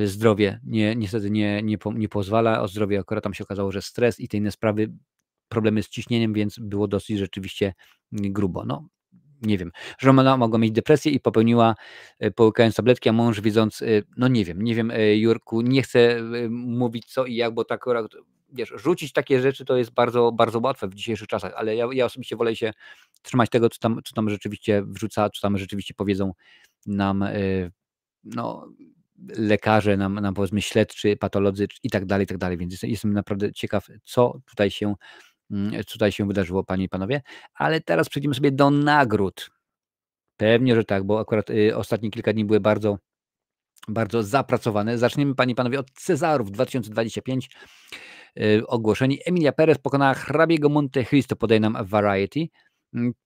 zdrowie niestety nie pozwala. O zdrowie akurat tam się okazało, że stres i te inne sprawy, problemy z ciśnieniem, więc było dosyć rzeczywiście grubo. No, nie wiem. Żona mogła mieć depresję i popełniła, połykając tabletki, a mąż widząc, no nie wiem, Jurku, nie chcę mówić co i jak, bo tak akurat, wiesz, rzucić takie rzeczy to jest bardzo, bardzo łatwe w dzisiejszych czasach, ale ja osobiście wolę się trzymać tego, co tam rzeczywiście wrzuca, co tam rzeczywiście powiedzą nam, no, lekarze, nam powiedzmy śledczy, patolodzy i tak dalej, i tak dalej. Więc jestem naprawdę ciekaw, co tutaj się wydarzyło, panie i panowie. Ale teraz przejdziemy sobie do nagród. Pewnie, że tak, bo akurat ostatnie kilka dni były bardzo, bardzo zapracowane. Zaczniemy, panie i panowie, od Cezarów 2025. Ogłoszeni. Emilia Perez pokonała hrabiego Monte Cristo, podaje nam Variety.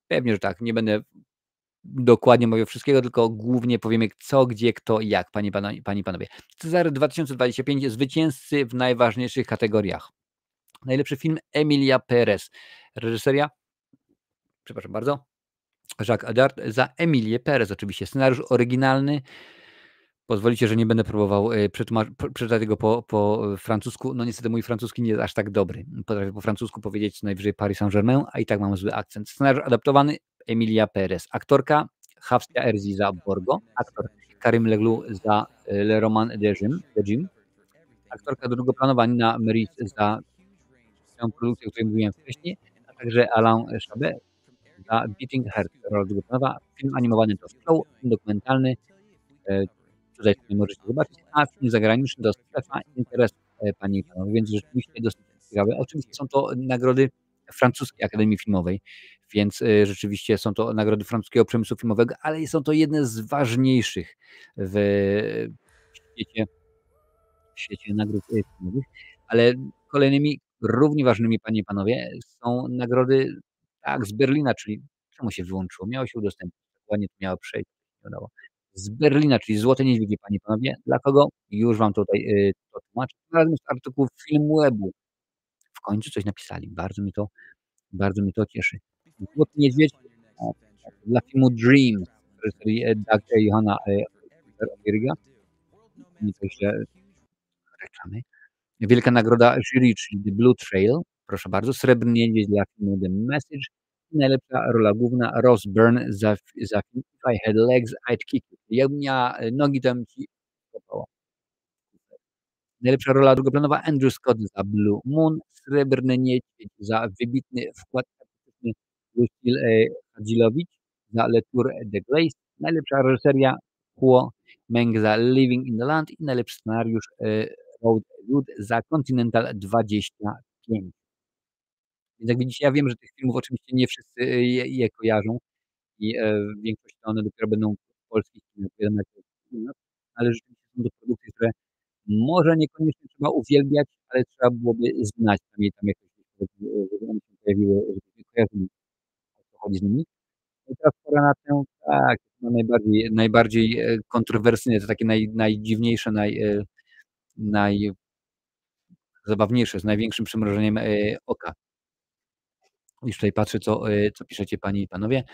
Pewnie, że tak. Nie będę dokładnie mówił wszystkiego, tylko głównie powiemy co, gdzie, kto i jak, panie i panowie. Cezary 2025, zwycięzcy w najważniejszych kategoriach. Najlepszy film Emilia Perez. Reżyseria, przepraszam bardzo, Jacques Audiard za Emilię Perez oczywiście. Scenariusz oryginalny. Pozwolicie, że nie będę próbował przeczytać tego po francusku. No niestety mój francuski nie jest aż tak dobry. Potrafię po francusku powiedzieć co najwyżej Paris Saint-Germain, a i tak mam zły akcent. Scenariusz adaptowany Emilia Perez. Aktorka Hafsia Erzi za Borgo. Aktor Karim Leglu za Le Roman de Jim. Aktorka drugoplanowa Nina Meris za tę produkcję, o której mówiłem wcześniej, a także Alain Chabat za Beating Heart. Rola drugoplanowa. Film animowany to show, film dokumentalny. Tutaj sobie możecie zobaczyć, a film zagraniczny to strefa interesów, panie i panowie, więc rzeczywiście dosyć ciekawe. Oczywiście są to nagrody francuskiej Akademii Filmowej, więc rzeczywiście są to nagrody francuskiego przemysłu filmowego, ale są to jedne z ważniejszych w świecie nagród filmowych, ale kolejnymi równie ważnymi, panie i panowie, są nagrody, tak, z Berlina, czyli czemu się wyłączyło? Miało się udostępnić, ładnie to miało przejść, nie udało. Z Berlina, czyli Złote Niedźwiedzie, panie i panowie. Dla kogo? Już wam tutaj to tłumaczę. Razem z artykułów Filmwebu. W końcu coś napisali. Bardzo mnie to cieszy. Złoty Niedźwiedź dla filmu Dreams w reżyserii Johanna Oeryga. Nie to źle reklamy. Wielka nagroda jury, czyli The Blue Trail. Proszę bardzo. Srebrny Niedźwiedź dla filmu The Message. I najlepsza rola główna Rose Byrne za film If I Had Legs, I'd Kick You. Jakbym miała nogi, to bym ci kopała. Najlepsza rola drugoplanowa Andrew Scott za Blue Moon. Srebrny Niedźwiedź za wybitny wkład artystyczny Lucille Hadzilowicz za Le Tour de Glace. Najlepsza reżyseria Huo Meng za Living in the Land i najlepszy scenariusz Road za Continental 25. Więc jak widzicie, ja wiem, że tych filmów oczywiście nie wszyscy je kojarzą i w większości to one dopiero będą w polskich kinach, ale rzeczywiście są to produkcje, które może niekoniecznie trzeba uwielbiać, ale trzeba byłoby znać przynajmniej tam jakoś, żeby one się pojawiły, żebyśmy kojarzyli, o co chodzi z nimi. No i teraz pora na tę, tak, no najbardziej kontrowersyjne, to takie najdziwniejsze, najzabawniejsze, z największym przymrużeniem oka. Już tutaj patrzę, co piszecie panie i panowie.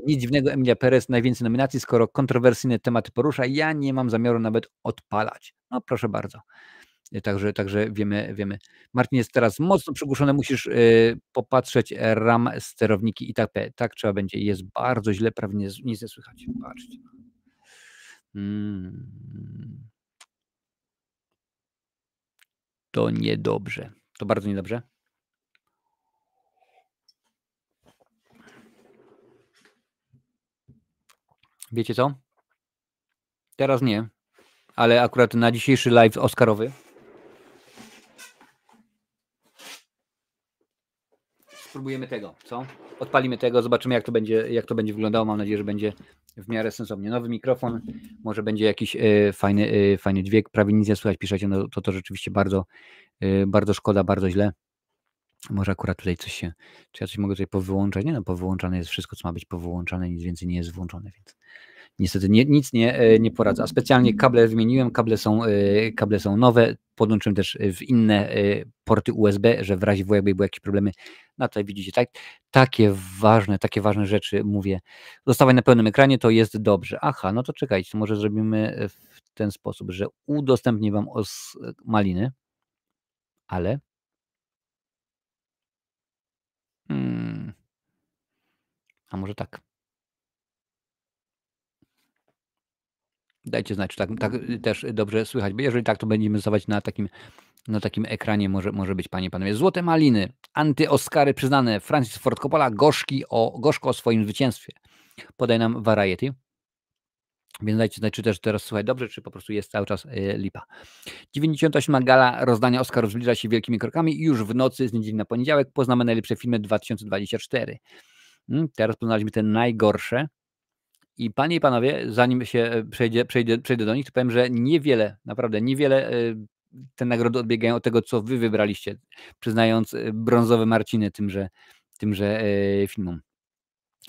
Nic dziwnego, Emilia Perez najwięcej nominacji, skoro kontrowersyjne tematy porusza, ja nie mam zamiaru nawet odpalać. No proszę bardzo. Także wiemy. Marcin jest teraz mocno przygłuszony, musisz popatrzeć RAM, sterowniki i tak trzeba będzie. Jest bardzo źle, prawie nic nie słychać. Patrzcie. To niedobrze. To bardzo niedobrze. Wiecie co? Teraz nie, ale akurat na dzisiejszy live oscarowy spróbujemy tego, co? Odpalimy tego, zobaczymy jak to będzie wyglądało. Mam nadzieję, że będzie w miarę sensownie. Nowy mikrofon, może będzie jakiś fajny dźwięk, prawie nic nie słychać, piszecie, no to rzeczywiście bardzo szkoda, bardzo źle. Może akurat tutaj czy ja coś mogę tutaj powyłączać? Nie no, powyłączane jest wszystko, co ma być powyłączane, nic więcej nie jest włączone, więc Niestety nic nie poradzę. A specjalnie kable wymieniłem, kable są nowe, podłączyłem też w inne porty USB, że w razie W jakby były jakieś problemy. No tutaj widzicie, takie ważne rzeczy mówię. Zostawiaj na pełnym ekranie, to jest dobrze. Aha, no to czekajcie, to może zrobimy w ten sposób, że udostępnię wam maliny, ale a może tak. Dajcie znać, czy tak też dobrze słychać, bo jeżeli tak, to będziemy zostawać na takim ekranie może być, panie i panowie. Złote maliny, anty-Oscary przyznane. Francis Ford Coppola gorzko o swoim zwycięstwie. Podaj nam Variety. Więc dajcie znać, czy też teraz słuchać dobrze, czy po prostu jest cały czas lipa. 98. gala rozdania Oscarów zbliża się wielkimi krokami i już w nocy z niedzieli na poniedziałek poznamy najlepsze filmy 2024. Teraz poznaliśmy te najgorsze. I panie i panowie, zanim się przejdę do nich, to powiem, że naprawdę niewiele te nagrody odbiegają od tego, co wy wybraliście, przyznając brązowe marciny tymże filmom.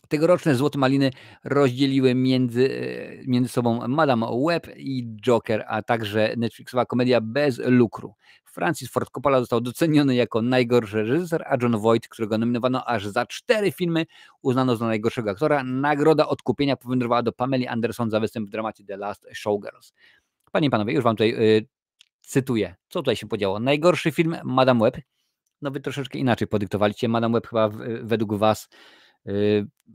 Tegoroczne Złote Maliny rozdzieliły między sobą Madame Web i Joker, a także Netflixowa komedia Bez lukru. Francis Ford Coppola został doceniony jako najgorszy reżyser, a Jon Voight, którego nominowano aż za 4 filmy, uznano za najgorszego aktora. Nagroda odkupienia powędrowała do Pameli Anderson za występ w dramacie The Last Showgirls. Panie i panowie, już wam tutaj cytuję, co tutaj się podziało. Najgorszy film Madame Web. No wy troszeczkę inaczej podyktowaliście. Madame Web chyba według was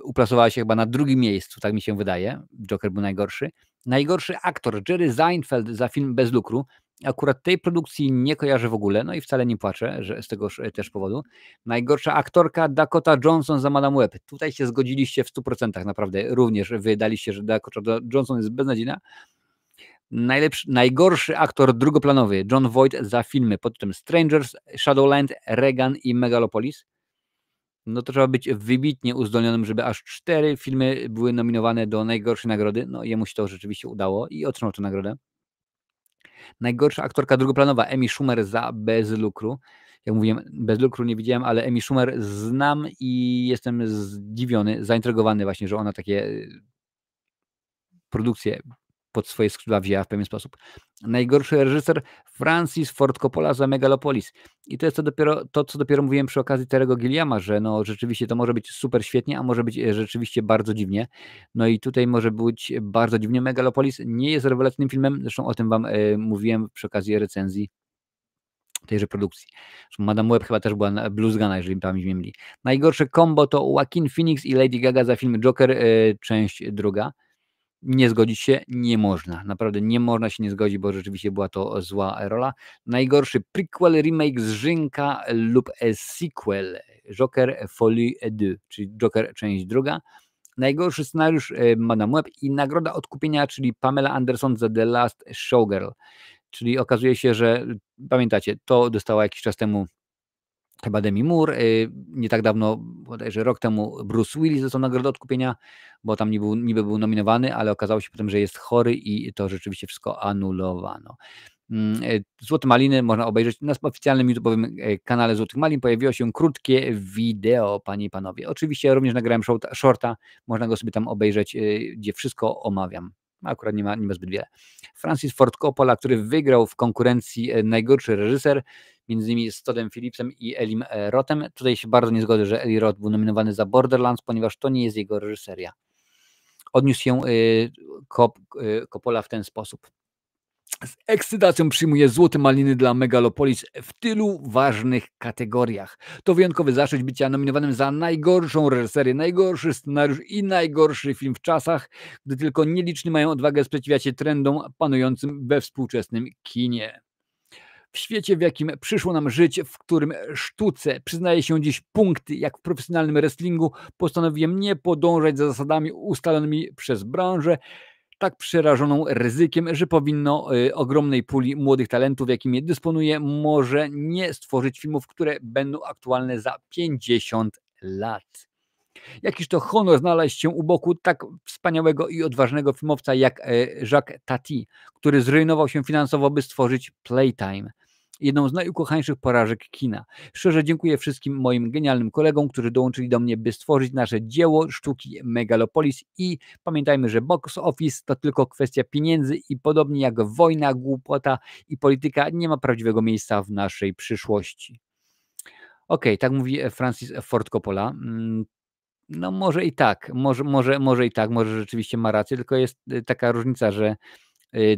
uplasowała się chyba na drugim miejscu, tak mi się wydaje. Joker był najgorszy. Najgorszy aktor Jerry Seinfeld za film Bez lukru. Akurat tej produkcji nie kojarzę w ogóle, no i wcale nie płaczę, że z tego też powodu. Najgorsza aktorka Dakota Johnson za Madame Web. Tutaj się zgodziliście w 100%, naprawdę. Również wydaliście, że Dakota Johnson jest beznadziejna. Najgorszy aktor drugoplanowy Jon Voight za filmy pod tytułem Strangers, Shadowland, Reagan i Megalopolis. No to trzeba być wybitnie uzdolnionym, żeby aż 4 filmy były nominowane do najgorszej nagrody. No jemu się to rzeczywiście udało i otrzymał tę nagrodę. Najgorsza aktorka drugoplanowa Amy Schumer za Bez lukru. Jak mówiłem, Bez lukru nie widziałem, ale Amy Schumer znam i jestem zdziwiony, zaintrygowany właśnie, że ona takie produkcje pod swoje skrzydła wzięła w pewien sposób. Najgorszy reżyser Francis Ford Coppola za Megalopolis. I to jest to, co dopiero mówiłem przy okazji Terry'ego Gilliama, że no rzeczywiście to może być super świetnie, a może być rzeczywiście bardzo dziwnie. No i tutaj może być bardzo dziwnie. Megalopolis nie jest rewelacyjnym filmem, zresztą o tym wam mówiłem przy okazji recenzji tejże produkcji. Madame Web chyba też była na Bluesgana, jeżeli pamięć mnie myli. Najgorsze combo to Joaquin Phoenix i Lady Gaga za film Joker, część druga. Nie zgodzić się nie można. Naprawdę nie można się nie zgodzić, bo rzeczywiście była to zła rola. Najgorszy prequel, remake, zżynka lub sequel. Joker Folie 2, czyli Joker część druga. Najgorszy scenariusz Madame Web i nagroda odkupienia, czyli Pamela Anderson za The Last Showgirl. Czyli okazuje się, że pamiętacie, to dostała jakiś czas temu chyba Demi Moore, nie tak dawno, bodajże rok temu Bruce Willis dostał nagrodę odkupienia, bo tam niby był nominowany, ale okazało się potem, że jest chory i to rzeczywiście wszystko anulowano. Złote Maliny można obejrzeć na oficjalnym YouTube'owym kanale Złotych Malin. Pojawiło się krótkie wideo, panie i panowie. Oczywiście również nagrałem shorta, można go sobie tam obejrzeć, gdzie wszystko omawiam. Akurat nie ma zbyt wiele. Francis Ford Coppola, który wygrał w konkurencji najgorszy reżyser, między innymi z Toddem Phillipsem i Elim Rothem. Tutaj się bardzo nie zgodzę, że Eli Roth był nominowany za Borderlands, ponieważ to nie jest jego reżyseria. Odniósł się Coppola w ten sposób. Z ekscytacją przyjmuję Złote Maliny dla Megalopolis w tylu ważnych kategoriach. To wyjątkowy zaszczyt bycia nominowanym za najgorszą reżyserię, najgorszy scenariusz i najgorszy film w czasach, gdy tylko nieliczni mają odwagę sprzeciwiać się trendom panującym we współczesnym kinie. W świecie, w jakim przyszło nam żyć, w którym sztuce przyznaje się dziś punkty, jak w profesjonalnym wrestlingu, postanowiłem nie podążać za zasadami ustalonymi przez branżę, tak przerażoną ryzykiem, że powinno ogromnej puli młodych talentów, jakimi dysponuje, może nie stworzyć filmów, które będą aktualne za 50 lat. Jakiż to honor znaleźć się u boku tak wspaniałego i odważnego filmowca jak Jacques Tati, który zrujnował się finansowo, by stworzyć Playtime. jedną z najukochańszych porażek kina. Szczerze dziękuję wszystkim moim genialnym kolegom, którzy dołączyli do mnie, by stworzyć nasze dzieło sztuki Megalopolis i pamiętajmy, że box office to tylko kwestia pieniędzy i podobnie jak wojna, głupota i polityka nie ma prawdziwego miejsca w naszej przyszłości. Okej, tak mówi Francis Ford Coppola. No może i tak, może i tak, może rzeczywiście ma rację, tylko jest taka różnica, że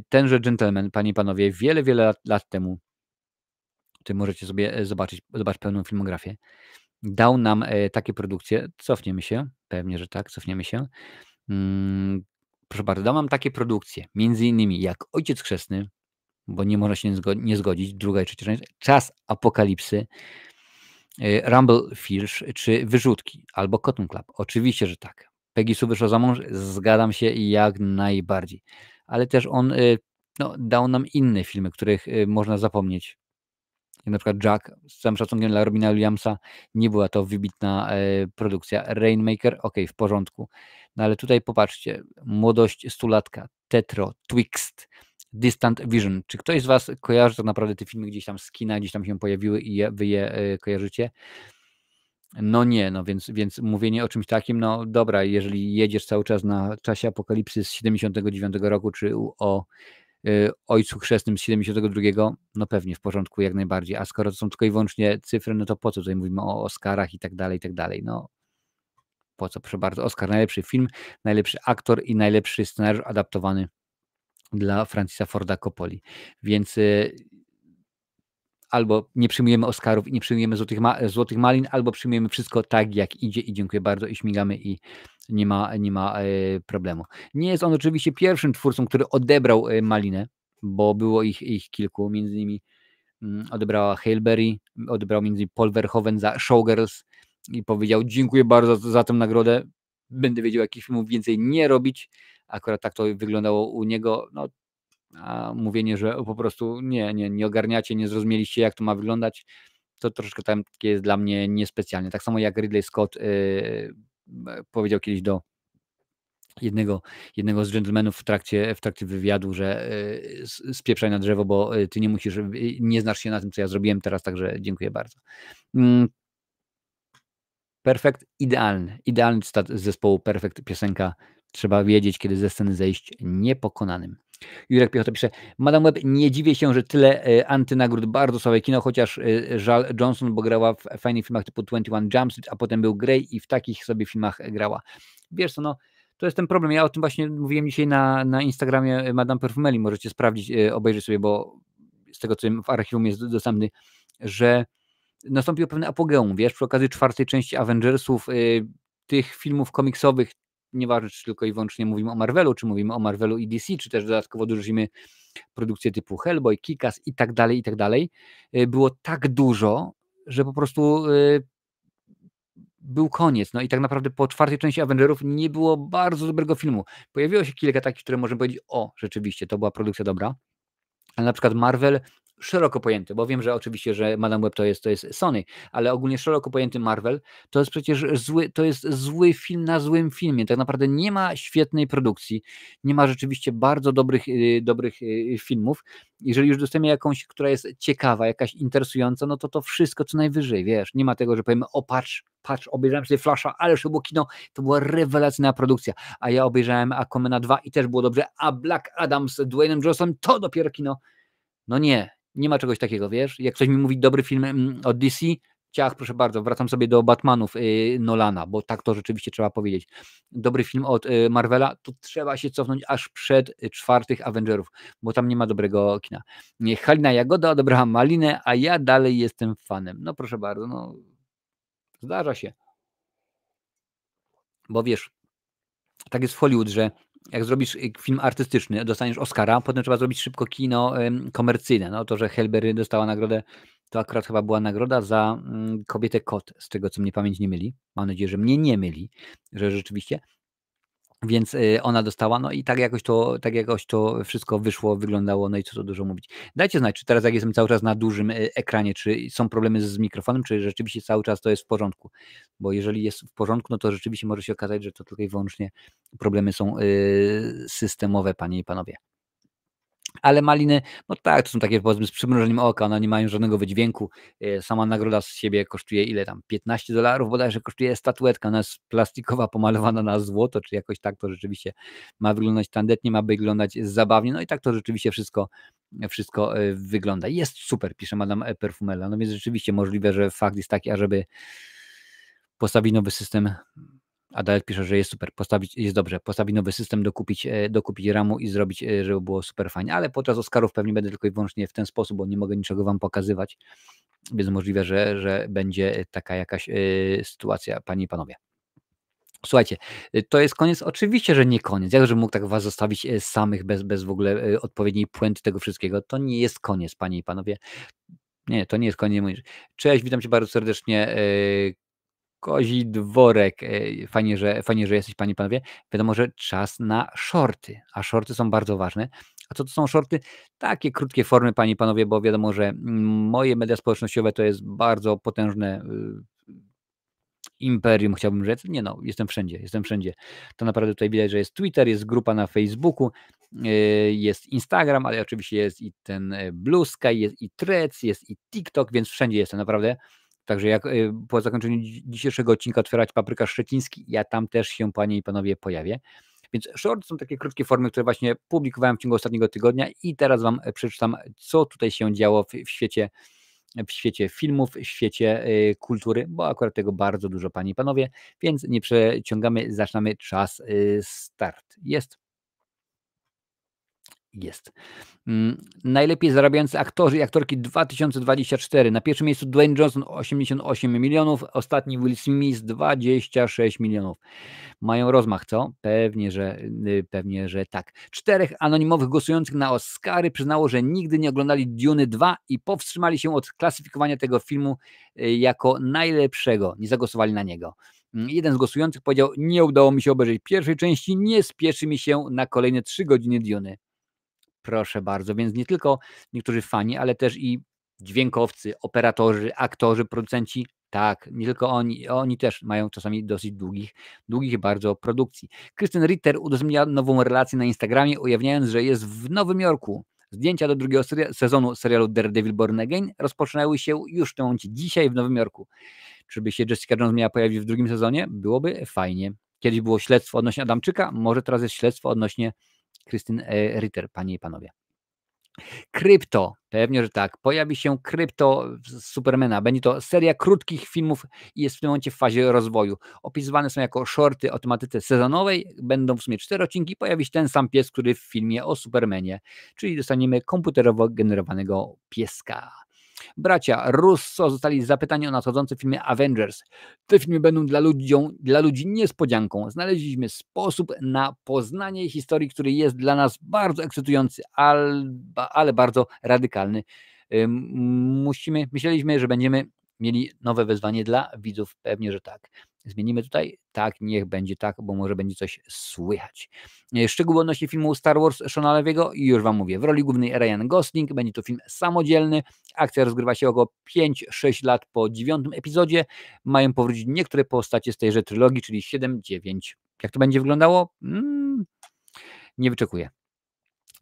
tenże gentleman, panie i panowie, wiele lat temu, tutaj możecie sobie zobaczyć pełną filmografię, dał nam takie produkcje, cofniemy się, pewnie, że tak, cofniemy się. Proszę bardzo, dał nam takie produkcje, między innymi jak Ojciec Chrzestny, bo nie można się nie zgodzić, druga i trzecia część, Czas Apokalipsy, Rumblefish czy Wyrzutki albo Cotton Club. Oczywiście, że tak. Peggy Sue wyszła za mąż, zgadzam się i jak najbardziej. Ale też on dał nam inne filmy, których można zapomnieć. Jak na przykład Jack, z całym szacunkiem dla Robina Williamsa, nie była to wybitna produkcja. Rainmaker, okej, w porządku. No ale tutaj popatrzcie, Młodość Stulatka, Tetro, Twixt, Distant Vision. Czy ktoś z was kojarzy tak naprawdę te filmy gdzieś tam z kina, gdzieś tam się pojawiły i wy je kojarzycie? No nie, no więc mówienie o czymś takim, no dobra, jeżeli jedziesz cały czas na Czasie Apokalipsy z 79 roku, czy o Ojcu Chrzestnym z 72, no pewnie w porządku, jak najbardziej. A skoro to są tylko i wyłącznie cyfry, no to po co tutaj mówimy o Oscarach i tak dalej, no po co, proszę bardzo. Oscar, najlepszy film, najlepszy aktor i najlepszy scenariusz adaptowany dla Francisa Forda Coppoli. Więc albo nie przyjmujemy Oscarów i nie przyjmujemy złotych malin, albo przyjmujemy wszystko tak, jak idzie i dziękuję bardzo i śmigamy i nie ma problemu. Nie jest on oczywiście pierwszym twórcą, który odebrał malinę, bo było ich kilku, między innymi odebrała Halle Berry, odebrał między innymi Paul Verhoeven za Showgirls i powiedział dziękuję bardzo za tę nagrodę, będę wiedział jakich filmów więcej nie robić. Akurat tak to wyglądało u niego, no a mówienie, że po prostu nie ogarniacie, nie zrozumieliście, jak to ma wyglądać, to troszeczkę takie jest dla mnie niespecjalnie. Tak samo jak Ridley Scott powiedział kiedyś do jednego z gentlemanów w trakcie wywiadu, że spieprzaj na drzewo, bo ty nie musisz, nie znasz się na tym, co ja zrobiłem teraz, także dziękuję bardzo. Perfekt, idealny cytat z zespołu Perfekt, piosenka trzeba wiedzieć, kiedy ze sceny zejść niepokonanym. Jurek Piechota pisze, Madame Web, nie dziwię się, że tyle antynagród, bardzo słabe kino, chociaż żal Johnson, bo grała w fajnych filmach typu 21 Jump Street, a potem był Grey i w takich sobie filmach grała. Wiesz co, no to jest ten problem, ja o tym właśnie mówiłem dzisiaj na Instagramie Madame Perfumeli, możecie sprawdzić, obejrzeć sobie, bo z tego, co w archiwum jest dostępny, że nastąpiło pewne apogeum, wiesz, przy okazji 4. części Avengersów, tych filmów komiksowych, nieważne czy tylko i wyłącznie mówimy o Marvelu, czy mówimy o Marvelu i DC, czy też dodatkowo dorzucimy produkcje typu Hellboy, Kick-Ass i tak dalej, było tak dużo, że po prostu był koniec. No i tak naprawdę po 4. części Avengerów nie było bardzo dobrego filmu. Pojawiło się kilka takich, które możemy powiedzieć, o, rzeczywiście, to była produkcja dobra, ale na przykład Marvel szeroko pojęty, bo wiem, że oczywiście, że Madame Web to jest Sony, ale ogólnie szeroko pojęty Marvel to jest przecież zły film na złym filmie. Tak naprawdę nie ma świetnej produkcji, nie ma rzeczywiście bardzo dobrych filmów. Jeżeli już dostajemy jakąś, która jest ciekawa, jakaś interesująca, no to wszystko co najwyżej, wiesz, nie ma tego, że powiemy, o patrz, obejrzałem sobie Flasha, ale to było kino, to była rewelacyjna produkcja, a ja obejrzałem Aquamana 2 i też było dobrze, a Black Adam z Dwaynem Johnsonem to dopiero kino. No nie ma czegoś takiego, wiesz? Jak ktoś mi mówi dobry film od DC, ciach, proszę bardzo, wracam sobie do Batmanów Nolana, bo tak to rzeczywiście trzeba powiedzieć. Dobry film od Marvela, to trzeba się cofnąć aż przed 4. Avengerów, bo tam nie ma dobrego kina. Halina Jagoda odebrała malinę, a ja dalej jestem fanem. No proszę bardzo, no zdarza się. Bo wiesz, tak jest w Hollywood, że jak zrobisz film artystyczny, dostaniesz Oscara, potem trzeba zrobić szybko kino komercyjne. No to, że Halle Berry dostała nagrodę, to akurat chyba była nagroda za Kobietę Kot, z tego co mnie pamięć nie myli. Mam nadzieję, że mnie nie myli, że rzeczywiście. Więc ona dostała, no i tak jakoś to wszystko wyszło, wyglądało, no i co tu dużo mówić. Dajcie znać, czy teraz jak jestem cały czas na dużym ekranie, czy są problemy z mikrofonem, czy rzeczywiście cały czas to jest w porządku. Bo jeżeli jest w porządku, no to rzeczywiście może się okazać, że to tylko i wyłącznie problemy są systemowe, panie i panowie. Ale maliny, no tak, to są takie powiedzmy z przymrużeniem oka, one nie mają żadnego wydźwięku. Sama nagroda z siebie kosztuje ile tam? $15 bodajże kosztuje statuetka, ona jest plastikowa, pomalowana na złoto, czy jakoś tak to rzeczywiście ma wyglądać tandetnie, ma wyglądać zabawnie, no i tak to rzeczywiście wszystko wygląda. Jest super, pisze Madame Perfumella, no więc rzeczywiście możliwe, że fakt jest taki, ażeby postawić nowy system. Adalet pisze, że jest super, jest dobrze, postawić nowy system, dokupić ramu i zrobić, żeby było super fajnie, ale podczas Oscarów pewnie będę tylko i wyłącznie w ten sposób, bo nie mogę niczego wam pokazywać, więc możliwe, że będzie taka jakaś sytuacja, panie i panowie. Słuchajcie, to jest koniec? Oczywiście, że nie koniec. Jak żebym mógł tak was zostawić samych bez w ogóle odpowiedniej puenty tego wszystkiego? To nie jest koniec, panie i panowie. Nie, to nie jest koniec. Cześć, witam cię bardzo serdecznie. Kozi Dworek. Fajnie, że jesteś, panie i panowie. Wiadomo, że czas na shorty, a shorty są bardzo ważne. A co to są shorty? Takie krótkie formy, panie i panowie, bo wiadomo, że moje media społecznościowe to jest bardzo potężne imperium, chciałbym rzec. Nie no, jestem wszędzie. To naprawdę tutaj widać, że jest Twitter, jest grupa na Facebooku, jest Instagram, ale oczywiście jest i ten Blue Sky, jest i Threads, jest i TikTok, więc wszędzie jestem naprawdę. Także jak po zakończeniu dzisiejszego odcinka otwierać Paprykarz Szczeciński, ja tam też się, panie i panowie, pojawię. Więc shorty są takie krótkie formy, które właśnie publikowałem w ciągu ostatniego tygodnia i teraz wam przeczytam, co tutaj się działo w świecie filmów, w świecie kultury, bo akurat tego bardzo dużo, panie i panowie, więc nie przeciągamy, zaczynamy, czas start. Jest. Najlepiej zarabiający aktorzy i aktorki 2024. Na pierwszym miejscu Dwayne Johnson 88 milionów, ostatni Will Smith 26 milionów. Mają rozmach, co? Pewnie, że tak. 4 anonimowych głosujących na Oscary przyznało, że nigdy nie oglądali Dune 2 i powstrzymali się od klasyfikowania tego filmu jako najlepszego. Nie zagłosowali na niego. Jeden z głosujących powiedział: nie udało mi się obejrzeć pierwszej części, nie spieszy mi się na kolejne 3 godziny Duny. Proszę bardzo, więc nie tylko niektórzy fani, ale też i dźwiękowcy, operatorzy, aktorzy, producenci, tak, nie tylko oni też mają czasami dosyć długich bardzo produkcji. Kristen Ritter udostępniła nową relację na Instagramie, ujawniając, że jest w Nowym Jorku. Zdjęcia do drugiego sezonu serialu Daredevil Born Again rozpoczynały się już w tym momencie, dzisiaj w Nowym Jorku. Czyby się Jessica Jones miała pojawić w drugim sezonie? Byłoby fajnie. Kiedyś było śledztwo odnośnie Adamczyka, może teraz jest śledztwo odnośnie Kristen Ritter, panie i panowie. Krypto, pewnie, że tak. Pojawi się Krypto z Supermana. Będzie to seria krótkich filmów i jest w tym momencie w fazie rozwoju. Opisywane są jako shorty o tematyce sezonowej. Będą w sumie 4 odcinki. Pojawi się ten sam pies, który w filmie o Supermanie. Czyli dostaniemy komputerowo generowanego pieska. Bracia Russo zostali zapytani o nadchodzące filmy Avengers. Te filmy będą dla ludzi niespodzianką. Znaleźliśmy sposób na poznanie historii, który jest dla nas bardzo ekscytujący, ale bardzo radykalny. Myśleliśmy, że będziemy mieli nowe wyzwanie dla widzów. Pewnie, że tak. Zmienimy tutaj? Tak, niech będzie tak, bo może będzie coś słychać. Szczegóły odnośnie filmu Star Wars Shona Levy'ego i już wam mówię. W roli głównej Ryan Gosling, będzie to film samodzielny. Akcja rozgrywa się około 5-6 lat po 9 epizodzie. Mają powrócić niektóre postacie z tejże trylogii, czyli 7-9. Jak to będzie wyglądało? Nie wyczekuję.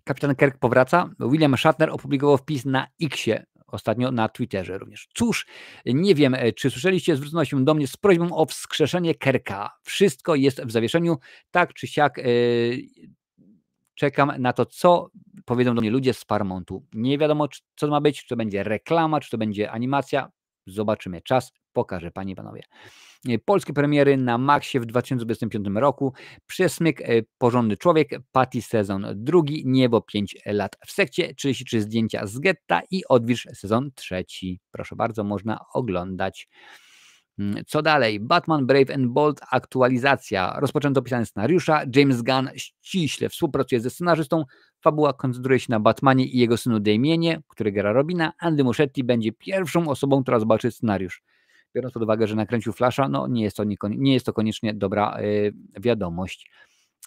Kapitan Kirk powraca. William Shatner opublikował wpis na Xie, ostatnio na Twitterze również. Cóż, nie wiem, czy słyszeliście, zwrócono się do mnie z prośbą o wskrzeszenie Kirka. Wszystko jest w zawieszeniu, tak czy siak. Czekam na to, co powiedzą do mnie ludzie z Paramountu. Nie wiadomo, co to ma być, czy to będzie reklama, czy to będzie animacja. Zobaczymy. Czas pokaże, panie i panowie. Polskie premiery na Maxie w 2025 roku. Przesmyk, Porządny człowiek, Patty sezon 2, Niebo 5 lat w sekcie, 33 zdjęcia z getta i Odwilż sezon 3. Proszę bardzo, można oglądać. Co dalej? Batman Brave and Bold aktualizacja. Rozpoczęto pisanie scenariusza. James Gunn ściśle współpracuje ze scenarzystą. Fabuła koncentruje się na Batmanie i jego synu Damienie, który gra Robina. Andy Muschietti będzie pierwszą osobą, która zobaczy scenariusz. Biorąc pod uwagę, że nakręcił Flasha, no nie jest to koniecznie dobra wiadomość.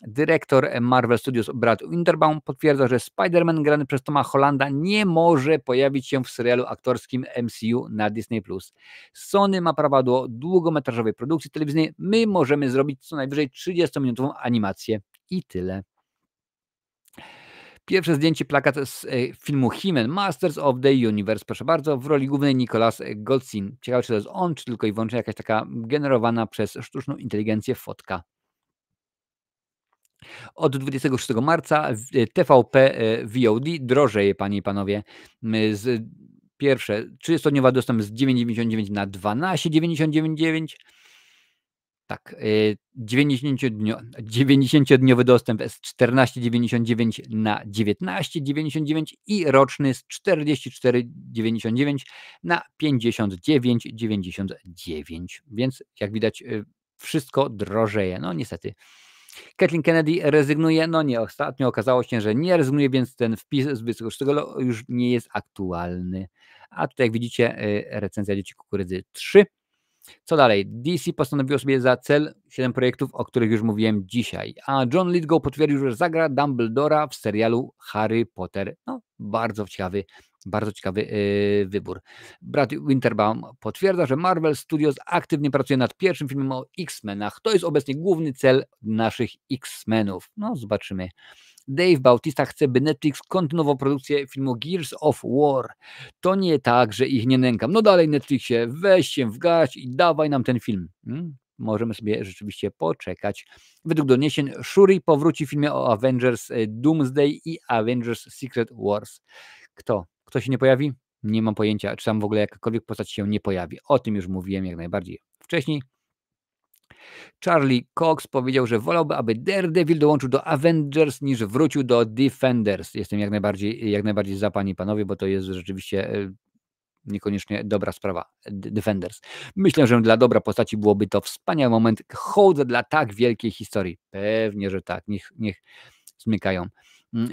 Dyrektor Marvel Studios Brad Winterbaum potwierdza, że Spider-Man grany przez Toma Hollanda nie może pojawić się w serialu aktorskim MCU na Disney+. Sony ma prawa do długometrażowej produkcji telewizyjnej. My możemy zrobić co najwyżej 30-minutową animację i tyle. Pierwsze zdjęcie, plakat z filmu He-Man Masters of the Universe, proszę bardzo, w roli głównej Nicolas Goldstein. Ciekawe, czy to jest on, czy tylko i wyłącznie jakaś taka generowana przez sztuczną inteligencję fotka. Od 26 marca TVP VOD drożeje, panie i panowie. Pierwsze 30-dniowa dostęp z 9,99 na 12,99. Tak, 90-dniowy dostęp z 14,99 na 19,99 i roczny z 44,99 na 59,99. Więc jak widać, wszystko drożeje. No niestety. Kathleen Kennedy rezygnuje. No nie, ostatnio okazało się, że nie rezygnuje, więc ten wpis z 26 już nie jest aktualny. A tutaj jak widzicie, recenzja Dzieci Kukurydzy 3. Co dalej? DC postanowiło sobie za cel 7 projektów, o których już mówiłem dzisiaj, a John Lithgow potwierdził, że zagra Dumbledora w serialu Harry Potter. No, bardzo ciekawy wybór. Brad Winterbaum potwierdza, że Marvel Studios aktywnie pracuje nad pierwszym filmem o X-Menach. To jest obecnie główny cel naszych X-Menów. No, zobaczymy. Dave Bautista chce, by Netflix kontynuował produkcję filmu Gears of War. To nie tak, że ich nie nękam. No dalej Netflixie, weź się w garść i dawaj nam ten film. Możemy sobie rzeczywiście poczekać. Według doniesień Shuri powróci w filmie o Avengers Doomsday i Avengers Secret Wars. Kto się nie pojawi? Nie mam pojęcia, czy tam w ogóle jakakolwiek postać się nie pojawi. O tym już mówiłem jak najbardziej wcześniej. Charlie Cox powiedział, że wolałby, aby Daredevil dołączył do Avengers niż wrócił do Defenders. Jestem jak najbardziej za, panie i panowie, bo to jest rzeczywiście niekoniecznie dobra sprawa. Defenders. Myślę, że dla dobra postaci byłoby to wspaniały moment. Hołd dla tak wielkiej historii. Pewnie, że tak. Niech zmykają.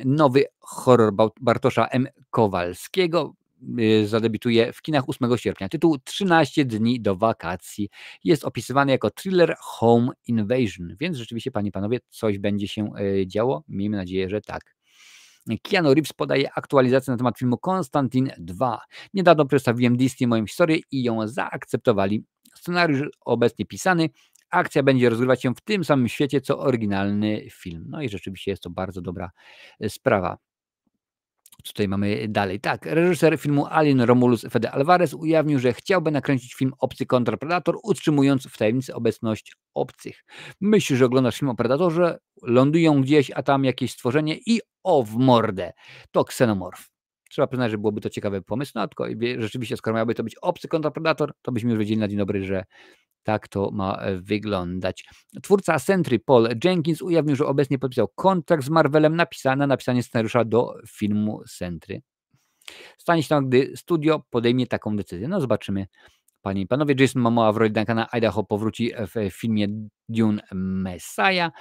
Nowy horror Bartosza M. Kowalskiego zadebiutuje w kinach 8 sierpnia. Tytuł 13 dni do wakacji. Jest opisywany jako thriller Home Invasion, więc rzeczywiście, panie i panowie, coś będzie się działo. Miejmy nadzieję, że tak. Keanu Reeves podaje aktualizację na temat filmu Konstantin 2. Niedawno przedstawiłem Disney moją historię i ją zaakceptowali. Scenariusz obecnie pisany. Akcja będzie rozgrywać się w tym samym świecie, co oryginalny film. No i rzeczywiście jest to bardzo dobra sprawa. Co tutaj mamy dalej? Tak, reżyser filmu Alien Romulus Fede Alvarez ujawnił, że chciałby nakręcić film Obcy kontra Predator, utrzymując w tajemnicy obecność obcych. Myślisz, że oglądasz film o Predatorze, lądują gdzieś, a tam jakieś stworzenie i w mordę. To ksenomorf. Trzeba przyznać, że byłoby to ciekawy pomysł, no tylko rzeczywiście, skoro miałby to być Obcy kontra Predator, to byśmy już wiedzieli na dzień dobry, że tak to ma wyglądać. Twórca Sentry Paul Jenkins ujawnił, że obecnie podpisał kontrakt z Marvelem na napisanie scenariusza do filmu Sentry. Stanie się tam, gdy studio podejmie taką decyzję. No zobaczymy, panie i panowie. Jason Momoa w roli Duncana Idaho powróci w filmie Dune Messiah.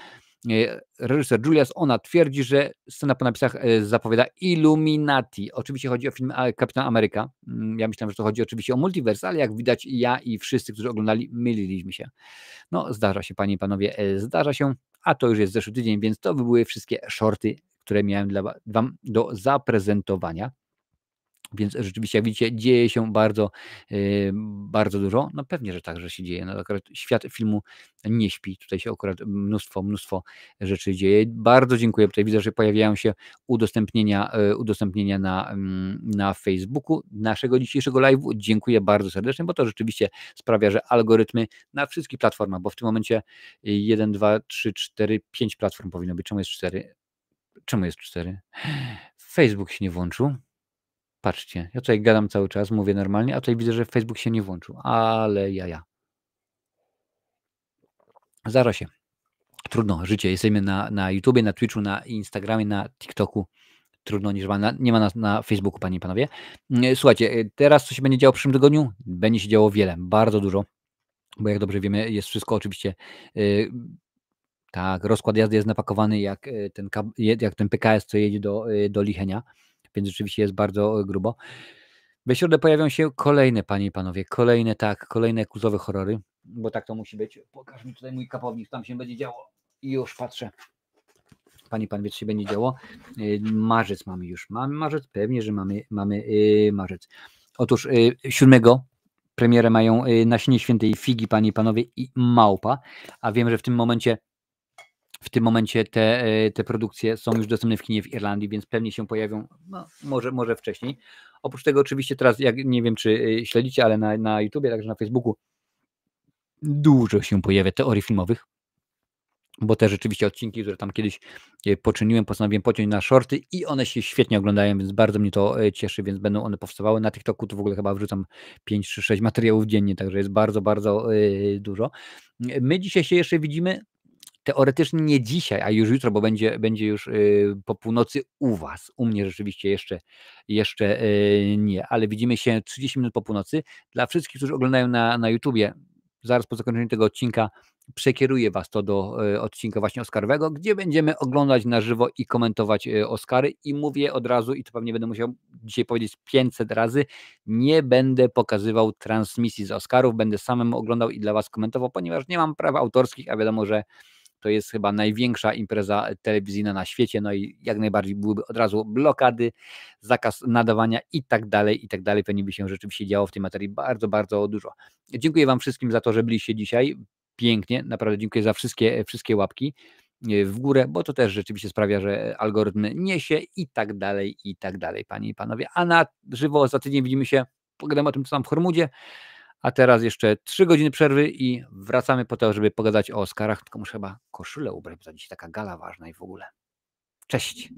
Reżyser Julius Ona twierdzi, że scena po napisach zapowiada Illuminati. Oczywiście chodzi o film Kapitan Ameryka. Ja myślałem, że to chodzi oczywiście o multiverse, ale jak widać ja i wszyscy, którzy oglądali, myliliśmy się. No zdarza się, panie i panowie, zdarza się, a to już jest zeszły tydzień, więc to były wszystkie shorty, które miałem dla wam do zaprezentowania. Więc rzeczywiście, jak widzicie, dzieje się bardzo dużo. No pewnie, że tak, że się dzieje. No, akurat świat filmu nie śpi. Tutaj się akurat mnóstwo rzeczy dzieje. Bardzo dziękuję. Tutaj widzę, że pojawiają się udostępnienia na Facebooku naszego dzisiejszego live'u. Dziękuję bardzo serdecznie, bo to rzeczywiście sprawia, że algorytmy na wszystkich platformach, bo w tym momencie 1, 2, 3, 4, 5 platform powinno być. Czemu jest 4? Czemu jest 4? Facebook się nie włączył. Patrzcie, ja tutaj gadam cały czas, mówię normalnie, a tutaj widzę, że Facebook się nie włączył, ale jaja. Zdarza się. Trudno, życie. Jesteśmy na YouTubie, na Twitchu, na Instagramie, na TikToku. Trudno, nie ma nas na Facebooku, panie i panowie. Słuchajcie, teraz co się będzie działo w przyszłym tygodniu? Będzie się działo wiele, bardzo dużo, bo jak dobrze wiemy, jest wszystko oczywiście, tak, rozkład jazdy jest napakowany jak ten PKS, co jedzie do Lichenia, więc rzeczywiście jest bardzo grubo. We środę pojawią się kolejne, panie i panowie, kolejne kuzowe horrory, bo tak to musi być. Pokaż mi tutaj mój kapownik, tam się będzie działo. Już patrzę. Panie i panowie, co się będzie działo? Marzec mamy już. Mamy marzec? Pewnie, że mamy marzec. Otóż 7 premierę mają Nasienie Świętej Figi, panie i panowie, i Małpa, a wiem, że w tym momencie w tym momencie te produkcje są już dostępne w kinie w Irlandii, więc pewnie się pojawią, no, może wcześniej. Oprócz tego oczywiście teraz, jak nie wiem, czy śledzicie, ale na YouTubie, także na Facebooku dużo się pojawia teorii filmowych, bo te rzeczywiście odcinki, które tam kiedyś poczyniłem, postanowiłem pociąć na shorty i one się świetnie oglądają, więc bardzo mnie to cieszy, więc będą one powstawały. Na TikToku to w ogóle chyba wrzucam 5 czy 6 materiałów dziennie, także jest bardzo, bardzo dużo. My dzisiaj się jeszcze widzimy, teoretycznie nie dzisiaj, a już jutro, bo będzie już po północy u was. U mnie rzeczywiście jeszcze nie, ale widzimy się 30 minut po północy. Dla wszystkich, którzy oglądają na YouTubie, zaraz po zakończeniu tego odcinka przekieruję was to do odcinka właśnie Oscarowego, gdzie będziemy oglądać na żywo i komentować Oscary. I mówię od razu, i to pewnie będę musiał dzisiaj powiedzieć 500 razy, nie będę pokazywał transmisji z Oscarów, będę samemu oglądał i dla was komentował, ponieważ nie mam praw autorskich, a wiadomo, że to jest chyba największa impreza telewizyjna na świecie, no i jak najbardziej byłyby od razu blokady, zakaz nadawania i tak dalej, i tak dalej. Pewnie by się rzeczywiście działo w tej materii bardzo, bardzo dużo. Dziękuję wam wszystkim za to, że byliście dzisiaj. Pięknie, naprawdę dziękuję za wszystkie łapki w górę, bo to też rzeczywiście sprawia, że algorytm niesie i tak dalej, panie i panowie. A na żywo za tydzień widzimy się, pogadamy o tym, co tam w Hormudzie. A teraz jeszcze 3 godziny przerwy i wracamy po to, żeby pogadać o Oscarach, tylko muszę chyba koszulę ubrać, bo to dziś taka gala ważna i w ogóle. Cześć!